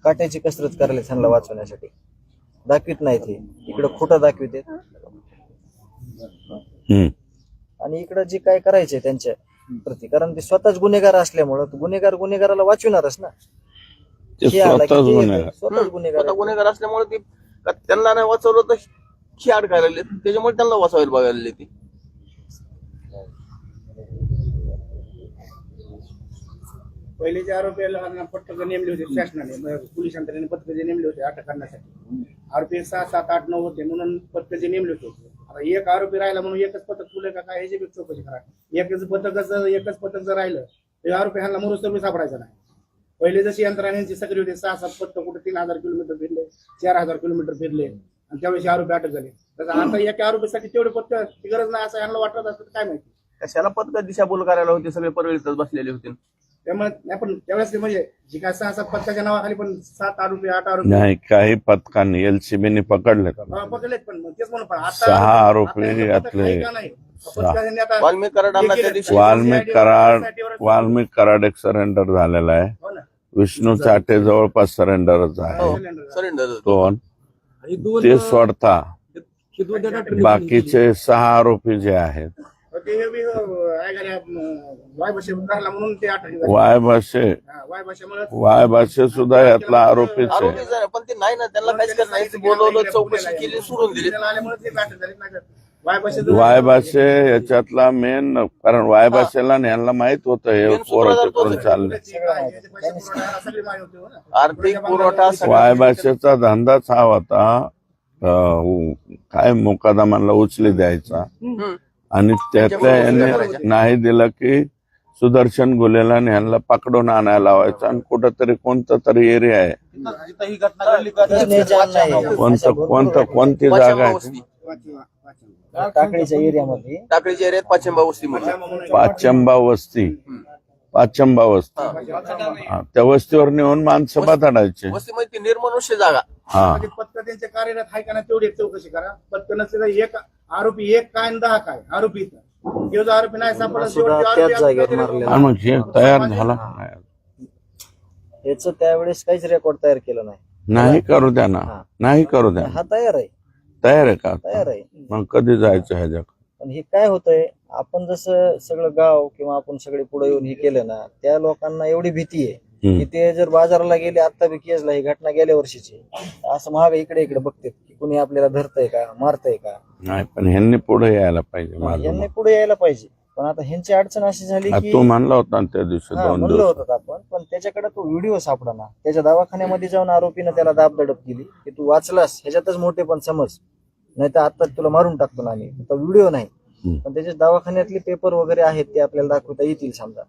काट्याची कसरत करायला त्यांना वाचवण्यासाठी दाखवित नाहीत. हे इकडं खोटं दाखवित हम्म. आणि इकडं जे काय करायचंय त्यांच्या प्रति, कारण ते स्वतःच गुन्हेगार असल्यामुळं गुन्हेगाराला वाचविणारच ना. ते हे आला की स्वतःच ते गुन्हेगार. स्वतःच गुन्हेगार स्वतः गुन्हेगार असल्यामुळे ते त्यांना नाही वाचवलं तर ही अडकायला लागले, त्याच्यामुळे त्यांना वाचवायला बघायला लागले ते. पहिले जे आरोपीला पथक नेमले होते शासनाने, पोलीस यंत्रणेने पथक जे नेमले होते अटक करण्यासाठी, आरोपी 6, 7, 8, 9 होते म्हणून पथक जे नेमले होते. आता एक आरोपी राहिला म्हणून एकच पथक तुले का काय ह्याची बी चौकशी करा. एकच पथक जर राहिलं तर आरोपी ह्यांना मरुस्तर बी सापडायचा नाही. पहिले जशी यंत्रणेची सक्रिय होते 6, 7 पथक कुठे 3000 किलोमीटर फिरले, 4000 किलोमीटर फिरले आणि त्यावेळेस आरोपी अटक झाले. तर आता एका आरोपीसाठी तेवढे पथकाची गरज नाही असं ह्यांना वाटत असतं काय माहिती. कशाला पथक दिशाभूल करायला होते, सगळे परळीतच बसलेले होते. त्यामुळे नाही, पण त्यावेळेस ते म्हणजे जी काय 6, 7 पथकाच्या नावाखाली पण 7 आरोपी 8 आरोपी नाही, काही पथकांनी LCB पकडले का? पकडलेत. पण मग तेच म्हणून पण आता 6 आरोपी आता पथक यातले आहे का नाही? पथकाने आता वाल्मिक कराडांना त्या दिवशी वाल्मिक कराड एक सरेंडर झालेला आहे. हो ना. विष्णू चाटे जवळपास सरेंडरच आहे. सरेंडर दोन आणि 2 ते सोडता हे 2 देणार बाकीचे 6 आरोपी जे आहेत ते हे बी काय झालं, वाय भाषे राहिला म्हणून ते अटक झाली. वाय भाषे सुद्धा यातला आरोपीच आहे. आरोपी झाले, पण ते नाही ना, त्यांना काहीच करत नाही. ते बोलवलं, चौकशी केली, सोडून दिली. आल्यामुळे ते अटक झाली. नाही तर वाय भाषे वाय भाषे याच्यातला मेन, कारण वाय भाषेला यांना माहित होतं हे पोरं तिकडून चालले. सगळी माहिती होती हो ना. आर्थिक पुरवठा वाय भाषेचा धंदाच हा होता, काय मुकादमाला उचली द्यायचा आणि त्यातल्या यांनी नाही दिलं की सुदर्शन गुलेला यांना पकडून आणायला लावायचं आणि कुठंतरी कोणता तरी एरिया आहे, जिथं ही घटना घडली का कोणती जागा आहे टाकळीच्या एरियामध्ये टाकळीच्या एरियात पाचंबा वस्तीमध्ये पाचंबा वस्ती. हा, त्या वस्तीवर नेऊन माणसं बाताडायचे. वस्तीमध्ये ती निर्मनुष्य जागा. हा, पथक त्यांच्या कार्यरत आहे का ना तेवढी एक चौकशी करा. पथक नसले तर एक आरोपी 1 काय आणि 10 काय आरोपी इथं. जो आरोपी नाही सापडला सुद्धा त्याच जागेवर मारलेला. आणि मग हे तयार झाला याचं त्यावेळेस काहीच रेकॉर्ड तयार केलं नाही. नाही करू द्या ना, नाही करू द्या. हा तयार आहे. तयार आहे का आता? तयार आहे. मग कधी जायचं ह्याच्याकडे? पण हे काय होतंय, आपण जसं सगळं गाव किंवा आपण सगळे पुढे येऊन हे केलं ना, त्या लोकांना एवढी भीती आहे की ते जर बाजाराला गेले, आता बी केसला ही घटना गेल्या वर्षीची, असं महाग इकडे इकडे बघते की कुणी आपल्याला धरतंय का, मारतंय का. नाही, पण ह्यांनी पुढे यायला पाहिजे. माझं यांनी मत. पुढे यायला पाहिजे. पण आता ह्यांची अडचण अशी झाली आता की तू म्हणला होता ना त्या दिवशी हा, 2 म्हणलं दिवस होतं आपण, पण त्याच्याकडे तो व्हिडिओ सापडा. त्याच्या दवाखान्यामध्ये जाऊन आरोपीनं त्याला दाबदडप केली की तू वाचलास ह्याच्यातच मोठे पण समज, नाही तर आता तुला मारून टाकतो ना आम्ही. तो व्हिडिओ नाही, पण त्याच्या दवाखान्यातले पेपर वगैरे आहेत ते आपल्याला दाखवता येतील. समजा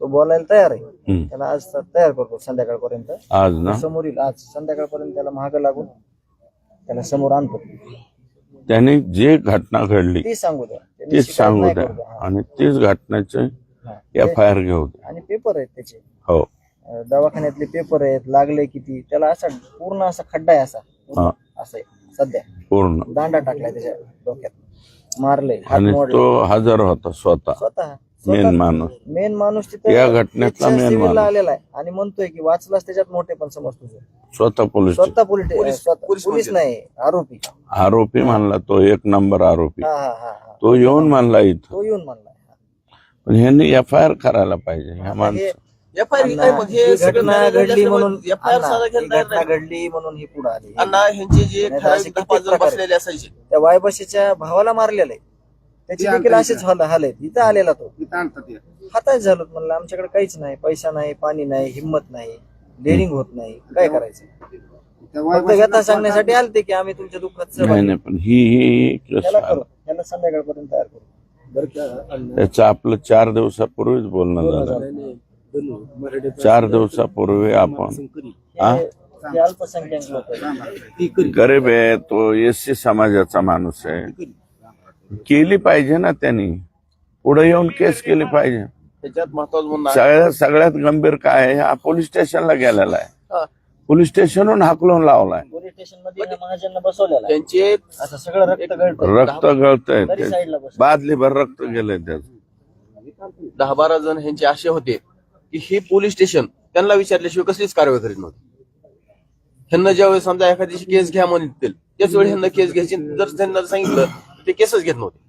तो बोलायला तयार आहे, त्याला आज तयार करतो संध्याकाळपर्यंत. आज ना समोर येईल, आज संध्याकाळपर्यंत त्याला महाग लागून त्याला समोर आणतो. त्यांनी जे घटना घडली ती सांगू द्या, त्यांनी तीच शिकायत सांगू नाही द्या करू द्या. हा. आणि तीच घटनेचे हा. FIR घेऊ द्या. आणि पेपर आहेत त्याचे, हो दवाखान्यातले पेपर आहेत, लागले किती, त्याला असा पूर्ण असा खड्डा आहे, असा हा. असं आहे सध्या. पूर्ण. दांडा टाकलाय त्याच्या डोक्यात, मारले, हात आणि मोडले. तो हजर होता स्वतः मेन माणूस. मेन माणूस तिथे या घटनेतला त्याच्या main सिव्हिलला माणूस. आलेला आहे आणि म्हणतोय की वाचलास त्याच्यात मोठे पण समज तुझं. स्वतः पोलीस स्वतः पोलीस पोलीस नाही, आरोपी. आरोपी म्हणला तो, 1 नंबर आरोपी. हा हा हा हा. तो येऊन म्हणला इथं. तो येऊन म्हणलाय. पण ह्यांनी FIR करायला पाहिजे ह्या हे- माणसं. FIR ही काय मग हे ही सगळं घटना निर्णय घडली म्हणून FIR अण्णा, साधा ही घेता येत घटना नाही. घडली म्हणून ही पुढे आली. अण्णा ह्यांचे जे नाही तर ठराविक असे किती 10-5 जण प्रकार बसलेले असायचे, त्या वायबशीच्या भावाला मारलेलं आहे, त्याची देखील असेच हाल आहेत. इथं आलेला तो इथं आणतात हे. हाताच झालं. म्हणलं आमच्याकडे काहीच नाही, पैसा नाही, पाणी नाही, हिंमत नाही, डेअरिंग होत नाही, काय करायचं. तेव्हा फक्त व्यथा सांगण्यासाठी आलते की आम्ही तुमच्या दुःखात नाही सहभागी. नाही, पण ही त्याला करू, त्याला संध्याकाळपर्यंत तयार करू. बरं का अण्णा, त्याचं आपलं 4 दिवसापूर्वीच बोलणं झालं. नाही, नाही, धनु, मराठीत 4 दिवसापूर्वी आपण करी. हा? हे अल्पसंख्याक लोक आहेत. ती करी. गरीब आहे तो, SC समाजाचा माणूस आहे. केली पाहिजे ना त्यांनी, पुढे येऊन केस केली पाहिजे. त्याच्यात महत्वाचं म्हणणं आहे. सगळ्यात गंभीर काय आहे, हा पोलीस स्टेशनला गेलेला आहे. हा. पोलीस स्टेशनहून हाकलून लावलाय. पोलीस स्टेशन मध्ये महाजनला बसवलेला आहे. त्यांचे असं सगळं रक्त गळतं, रक्त गळतंय, तरी साईडला बस. बादलीभर रक्त गेलंय त्याचं. 10-12 जण ह्यांचे असे होते की हे पोलीस स्टेशन त्यांना विचारल्याशिवाय कसलीच कारवाई करीत नव्हती. ह्यांना ज्यावेळेस समजा एखाद्याची केस घ्या म्हणतील त्याच वेळी ह्यांना केस घ्यायची, जर त्यांना सांगितलं ते केसच घेत नव्हते.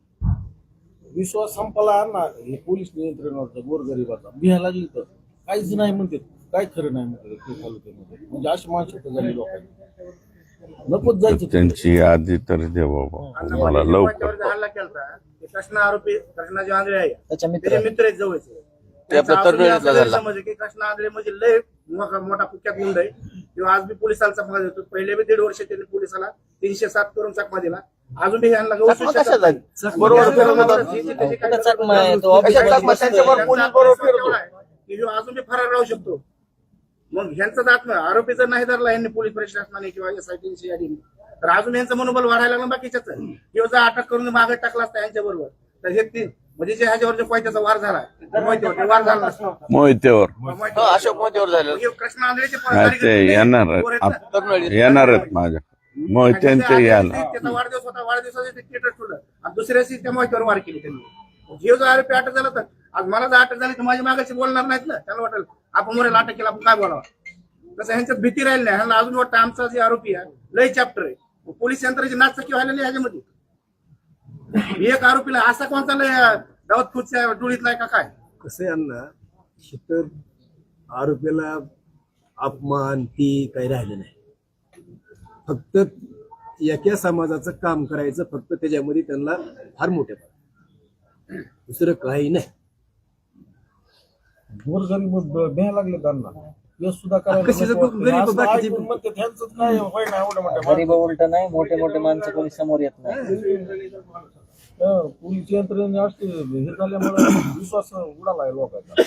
विश्वास संपला ना, हे पोलीस नियंत्रणाचा गोरगरिबाचा बिहा लागली तर काहीच नाही म्हणते, काय खरं नाही म्हणते तालुक्यामध्ये. म्हणजे अशी मानसिकता झाली लोकांनी, नकोच जायचं. त्यांची यादी तर दे बाबा मला लवकर. हल्ला केला कृष्णा आरोपी, कृष्णा जे आंधळे आहे त्याच्या मित्र त्याचे मित्र आहेत जवळचे. ते आपल्या त्यांचा अजूनही तरुणाईतला असा झाला. गैरसमज आहे की कृष्णा आंधळे म्हणजे लय मोठा कुख्यात नोंद आहे किंवा आज बी पोलिसाला चकमा देतो. पहिले बी 1.5 वर्ष त्यांनी पोलिसाला 307 करून चकमा दिला. अजून बी ह्यांना गवसू चकमा शकत कशा नाही. झाली? बरोबर फिरवलं जातं. कुठं चकमा आहे, तो ऑफिस कशा मध्ये चकमा? बसतोय. त्यांच्यावर पोलीस बरोबर फिरतो. की ह्यो अजून बी फरार राहू शकतो. मग ह्यांचा आत्मा आरोपी जर नाही धरला यांनी पोलीस प्रशासनाने किंवा SIT यादीने, तर अजून यांचं मनोबल वाढायला लागलं बाकीच्याच. ह्यो जर अटक करून मागे टाकला असता यांच्या बरोबर, तर हे 3 म्हणजे जे ह्याच्यावर जो कोयत्याचा वार झाला, मोहितेवर वार झाला नसता. मोहितेवर हा, अशोक मोतीवर झालं. ह्यो कृष्ण आंधळेचे नाही ते येणार येणार आहेत माझ्या मोहित्यांचे यायला. त्याचा वाढदिवस होता, वाढदिवसाचे ते थिएटर ठेवलं आणि दुसऱ्या दिवशी त्या मोहितेवर वार केली त्यांनी. हे जर आरोपी अटक झाला तर आज मला जर अटक झाली तर माझ्या मागाशी बोलणार नाहीत ना. त्यांना वाटेल आपण मोरेला अटक केला, आपण काय बोलावं. तसं ह्यांच्यात भीती राहिली नाही. ह्यांना अजून वाटतं आमचा जे आरोपी आहे लय चॅप्टर आहे. पोलीस यंत्राची नाचकी व्हायला नाही ह्याच्यामध्ये. एक आरोपीला असा कोणता लय दावत खुर्च्या डोळीतला आहे का काय. कसं आहे अण्णा, तर आरोपीला अपमान ती काही राहिलं नाही. फक्त एका समाजाचं काम करायचं, फक्त त्याच्यामध्ये त्यांना फार मोठे दुसरं काही नाही. गोरगरीब भ्या लागले त्यांना, सुद्धा गरीब उलट नाही, मोठे मोठे माणसं कोणी समोर येत नाही. पोलीस यंत्रणा असते हे झाल्यामुळे विश्वास उडाला लोकांचा.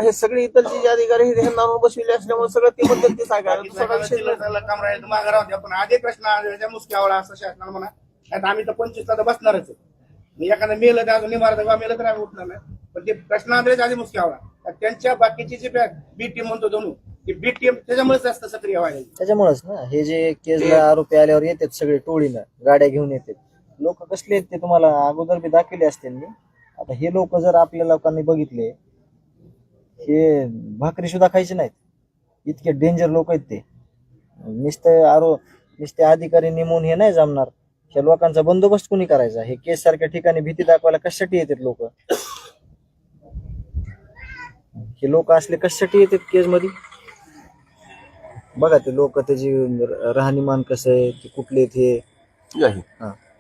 हे सगळे इतरचे जे अधिकारी हे ह्यांना आणून बसविले असल्यामुळे सगळं ते बद्दल ते सांगायला दुसरा काय विषय नाही. काम राहील मागे राहू द्या, पण आधी कृष्ण आंधळेच्या मुसक्यावळा असं शासनाला म्हणा. नाही आम्ही तर 25 ला बसणारच आहे. एखादं मेलं तर अजून निवारत मेलं तर आम्ही उठणार नाही. पण ते कृष्ण आंधळेच्या आधी मुसक्यावळा, त्यांच्या बाकीची जी बी टीम म्हणतो दोन, ती बी टीम त्याच्यामुळेच जास्त सक्रिय व्हायला. त्याच्यामुळेच ना हे जे केसला आरोपी आल्यावर येतात सगळे टोळीनं, गाड्या घेऊन येतात. लोक कसले आहेत ते तुम्हाला अगोदर बी दाखवले असते मी. आता हे लोक जर आपल्या लोकांनी बघितले, हे भाकरी सुद्धा खायचे नाहीत, इतके डेंजर लोक आहेत ते. नुसतं नुसते अधिकारी नेमून हे नाही जमणार. ह्या लोकांचा बंदोबस्त कुणी करायचा? हे केस सारख्या ठिकाणी भीती दाखवायला कशासाठी येतात लोक? हे लोक असले कशासाठी येतात केस मध्ये? बघा ते लोक, त्याची राहणीमान कसं आहे, ते कुठले ते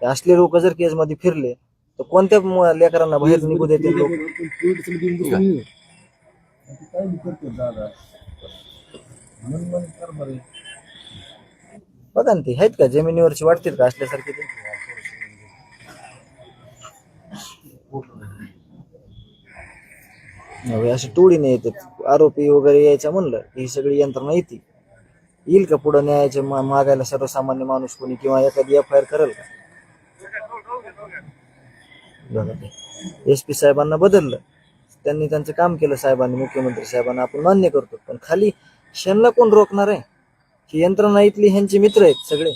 असले लोक जर केस मध्ये फिरले तर कोणत्या लेकरांना बाहेर निघू देते लोक? बघा ना, ते आहेत का जमिनीवरची वाटतील का असल्यासारखे ते? अशी टोळीने येतात. आरोपी वगैरे यायचं म्हणलं ही सगळी यंत्रणा येते. येईल का पुढे न्यायाचे मागायला सर्वसामान्य माणूस कोणी, किंवा एखादी FIR करेल का? SP साहेबांना बदललं, त्यांनी त्यांचं काम केलं साहेबांनी, मुख्यमंत्री साहेबांना आपण मान्य करतो, पण खाली शनला कोण रोखणार आहे? ही यंत्रणा इथली ह्यांचे मित्र आहेत सगळे.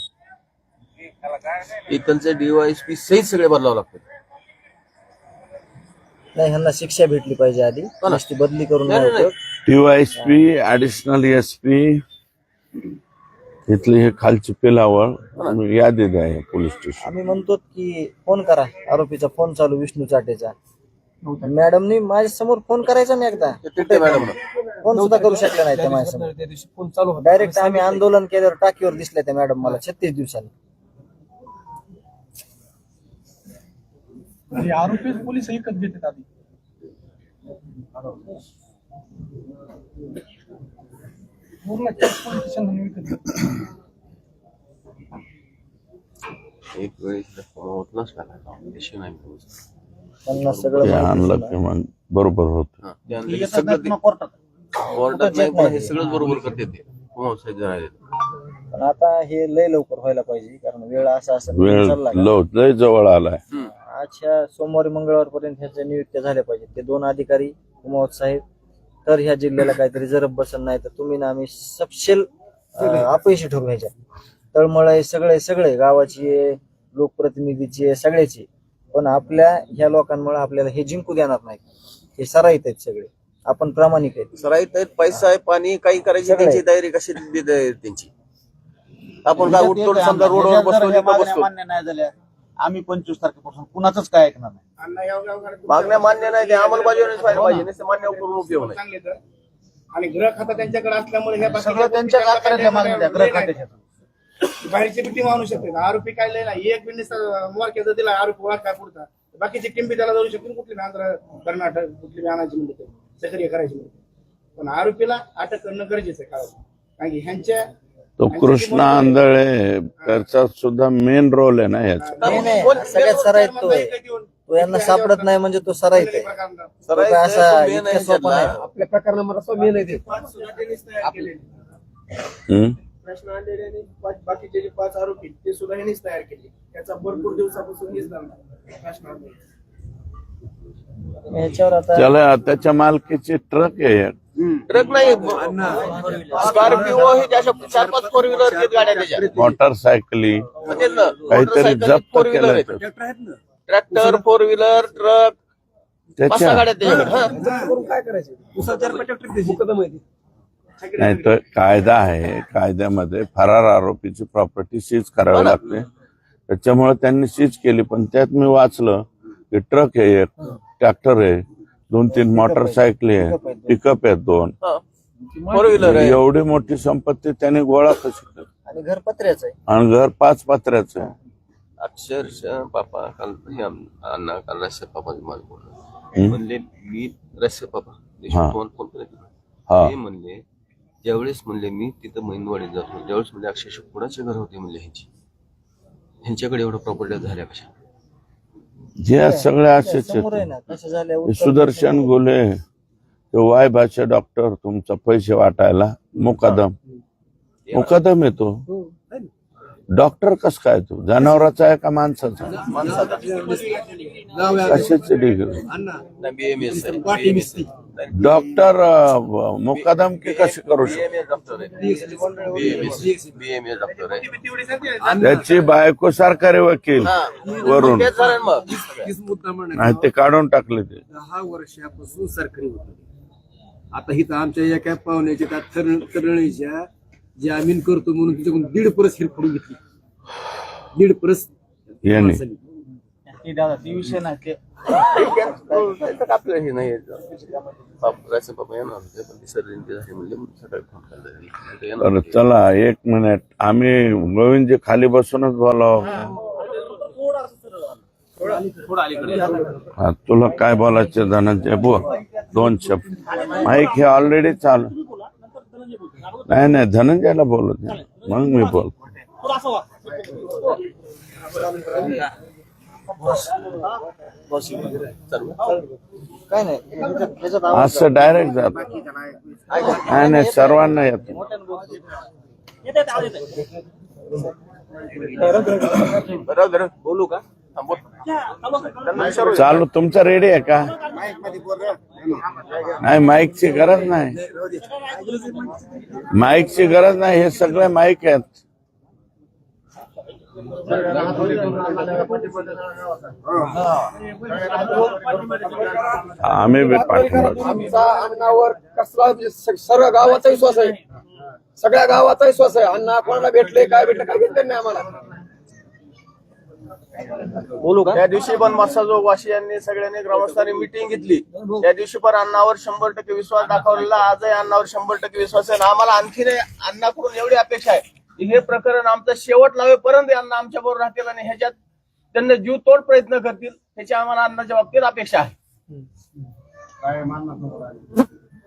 इथलचे DYSP सहित सगळे बदलावं लागतात. नाही, ह्यांना शिक्षा भेटली पाहिजे आधी, नुसती बदली करून नाही उपयोग. DYSP, ऍडिशनल SP, इथली हे खालची पिलावळ यादी द्या पोलीस स्टेशन. आम्ही म्हणतो की फोन करा, आरोपीचा फोन चालू विष्णू चाटेचा. मॅडमनी माझ्या समोर फोन करायचा नाही एकदा, फोन सुद्धा करू शकले नाही त्या माझ्यासमोर. डायरेक्ट आम्ही आंदोलन केल्यावर टाकीवर दिसल्या त्या मॅडम मला 36 दिवसांनी. आरोपी पोलीस एकच घेतात आधी. पूर्ण एक वेळेस होतलाच नाही. त्यांना ते सगळं आणलं की मग बरोबर होत. कोर्टात नाही, पण हे सगळंच बरोबर करते ते. पण आता हे लय लवकर व्हायला पाहिजे, कारण वेळ असा वेळ लय जवळ आलाय. अच्छा, सोमवारी मंगळवार पर्यंत ह्याच्या नियुक्त्या झाल्या पाहिजे. ते 2 अधिकारी कुमावत साहेब, तर ह्या जिल्ह्याला काहीतरी जरब बसन, नाही तर तुम्ही ना आम्ही सपशेल अपयशी ठरू. ह्याच्यात तळमळ सगळे गावाची, लोकप्रतिनिधीची, सगळ्याची. पण आपल्या ह्या लोकांमुळे आपल्याला हे जिंकू देणार नाही. हे सराईत आहेत सगळे, आपण प्रामाणिक आहेत. सराईत आहेत, पैसा आहे, पाणी, काही करायची त्यांची तयारी कशी त्यांची. आपण काय उठतो समजा रोडवर बसतो, मान्य नाही झाल्या, आम्ही 25 तारखेपासून कुणाचंच काय ऐकणार नाही. मागण्या मान्य नाही, ते अंमलबजावणीच व्हायला पाहिजे, नुसतं मान्य करून उपयोग नाही. आणि गृह खाता त्यांच्याकडे असल्यामुळे ह्या सगळं त्यांच्या खात्यातल्या मागण्या, गृह खात्याच्या. बाहेरची टीम आणू शकते. आरोपी काय लय नाही, एक बिझनेस मोरक्याचा दिला आरोपी वर काय पुरता, बाकीची टीम बी त्याला जाऊ शकते. कुठली आंध्र, कर्नाटक, कुठली बी आणायची म्हणते, सक्रिय करायची म्हणते. पण आरोपीला अटक करणं गरजेचं आहे. कारण की ह्यांच्या तो कृष्णा आंधळे त्याचा सुद्धा मेन रोल आहे ना याचा. सगळ्यात सराईत तो आहे. तो यांना सापडत नाही म्हणजे तो सराईत आहे. तो काय असा इतका सोपा नाही. आपल्या प्रकरणामध्ये असं मेन आहे ते. प्रश्न आणलेले बाकीचे जे 5 आरोपी ते सुद्धा ह्यांनीच तयार केले. त्याचा भरपूर दिवसापासून हेच प्रश्न ह्याच्यावर आता त्याला त्याच्या मालकीची ट्रक आहे. ट्रक नाही, स्कॉर्पिओ हे त्याच्या 4-5 4 व्हीलर गाड्या त्याच्या, मोटरसायकली काहीतरी जप्त केलं. ट्रॅक्टर, 4 व्हीलर, ट्रक, 5-6 गाड्या त्याच्याकडे. काय करायचं? उसाचार मुकदम आहे. नाही तर कायदा आहे, कायद्यामध्ये फरार आरोपीची प्रॉपर्टी सीज करावी लागते. त्याच्यामुळे त्यांनी सीज केली. पण त्यात मी वाचलं की ट्रक आहे, एक ट्रॅक्टर आहे, 2-3 मोटरसायकली आहे, पिकअप आहेत 2, 4 व्हीलर आहे. एवढी मोठी संपत्ती त्यांनी गोळा कशी केली? आणि घर पत्र्याचं आहे. आणि घर 5 पत्र्याचं आहे. अक्षरशः पापा काल अण्णा काल रस्ते पापा म्हणले, मी रस्ते पापा फोन हा. ते म्हणले, ज्यावेळेस म्हणले मी तिथं महिनवाडीत जातो, त्यावेळेस म्हणजे अक्षरशः कुणाचे घर होते म्हणले ह्यांच्याकडे एवढं प्रॉपर्टी झाल्या कशा? जे सगळे असेच समोर आहे ना कसं झालं. सुदर्शन गोले, वाय भाषा डॉक्टर, तुमचा पैसे वाटायला मुकदम येतो. डॉक्टर कस काय तू जनावराचा आहे का माणसाचा? कशाची डिग्री? डॉक्टर मुकदम की कशी करू शकतो? त्याची बायको सरकारी वकील वरून नाही ते काढून टाकले. ते 10 वर्षापासून सरकारी होत. आता हिथं आमच्या एका पाहुण्याच्या त्या तरुणीच्या जामीन करतो म्हणून तिच्याकडून 1.5 परस हिरफडून घेतली. 1.5 परस याने. माणसाने. ते दादा ते विषय नाही ते आपलं हे नाही रायचं बाबा येणार होते पण ती सर्जरी झाली म्हणजे सकाळी फोन केला तर चला 1 मिनिट, आम्ही गोविंदजी खाली बसूनच बोलाव. थोडं अलीकडे हा, तुला काय बोलायचं धनंजय बोल 2 शब्द. माईक हे ऑलरेडी चालू. नाही धनंजयला बोलू दे मग मी बोल. काय नाही त्याच्यात आवाज असं डायरेक्ट जात नाही सर्वांना येतो. बोलू का चालू तुमचं रेडी आहे का? नाही माईकची गरज नाही, माईकची गरज नाही, हे सगळे माईक आहेत. आम्ही बी पाठिंबा. आमचा अण्णावर कसला सर्व गावाचा विश्वास आहे, सगळ्या गावाचा विश्वास आहे. अण्णा कोणाला भेटले काय भेटले काय घेतलं नाही आम्हाला. बोलू का? त्या दिवशी पण मसाजो वाशी यांनी सगळ्यांनी ग्रामस्थांनी मिटिंग घेतली. त्या दिवशी पण अण्णावर 100% विश्वास दाखवलेला, आजही अण्णावर 100% विश्वास आहे. आम्हाला आणखीन अण्णाकडून एवढी अपेक्षा आहे की हे प्रकरण आमचं शेवट लावेपर्यंत अण्णा आमच्या बरोबर राहतील आणि ह्याच्यात त्यांना जीव तोड प्रयत्न करतील, ह्याची आम्हाला अण्णाच्या बाबतीत अपेक्षा आहे.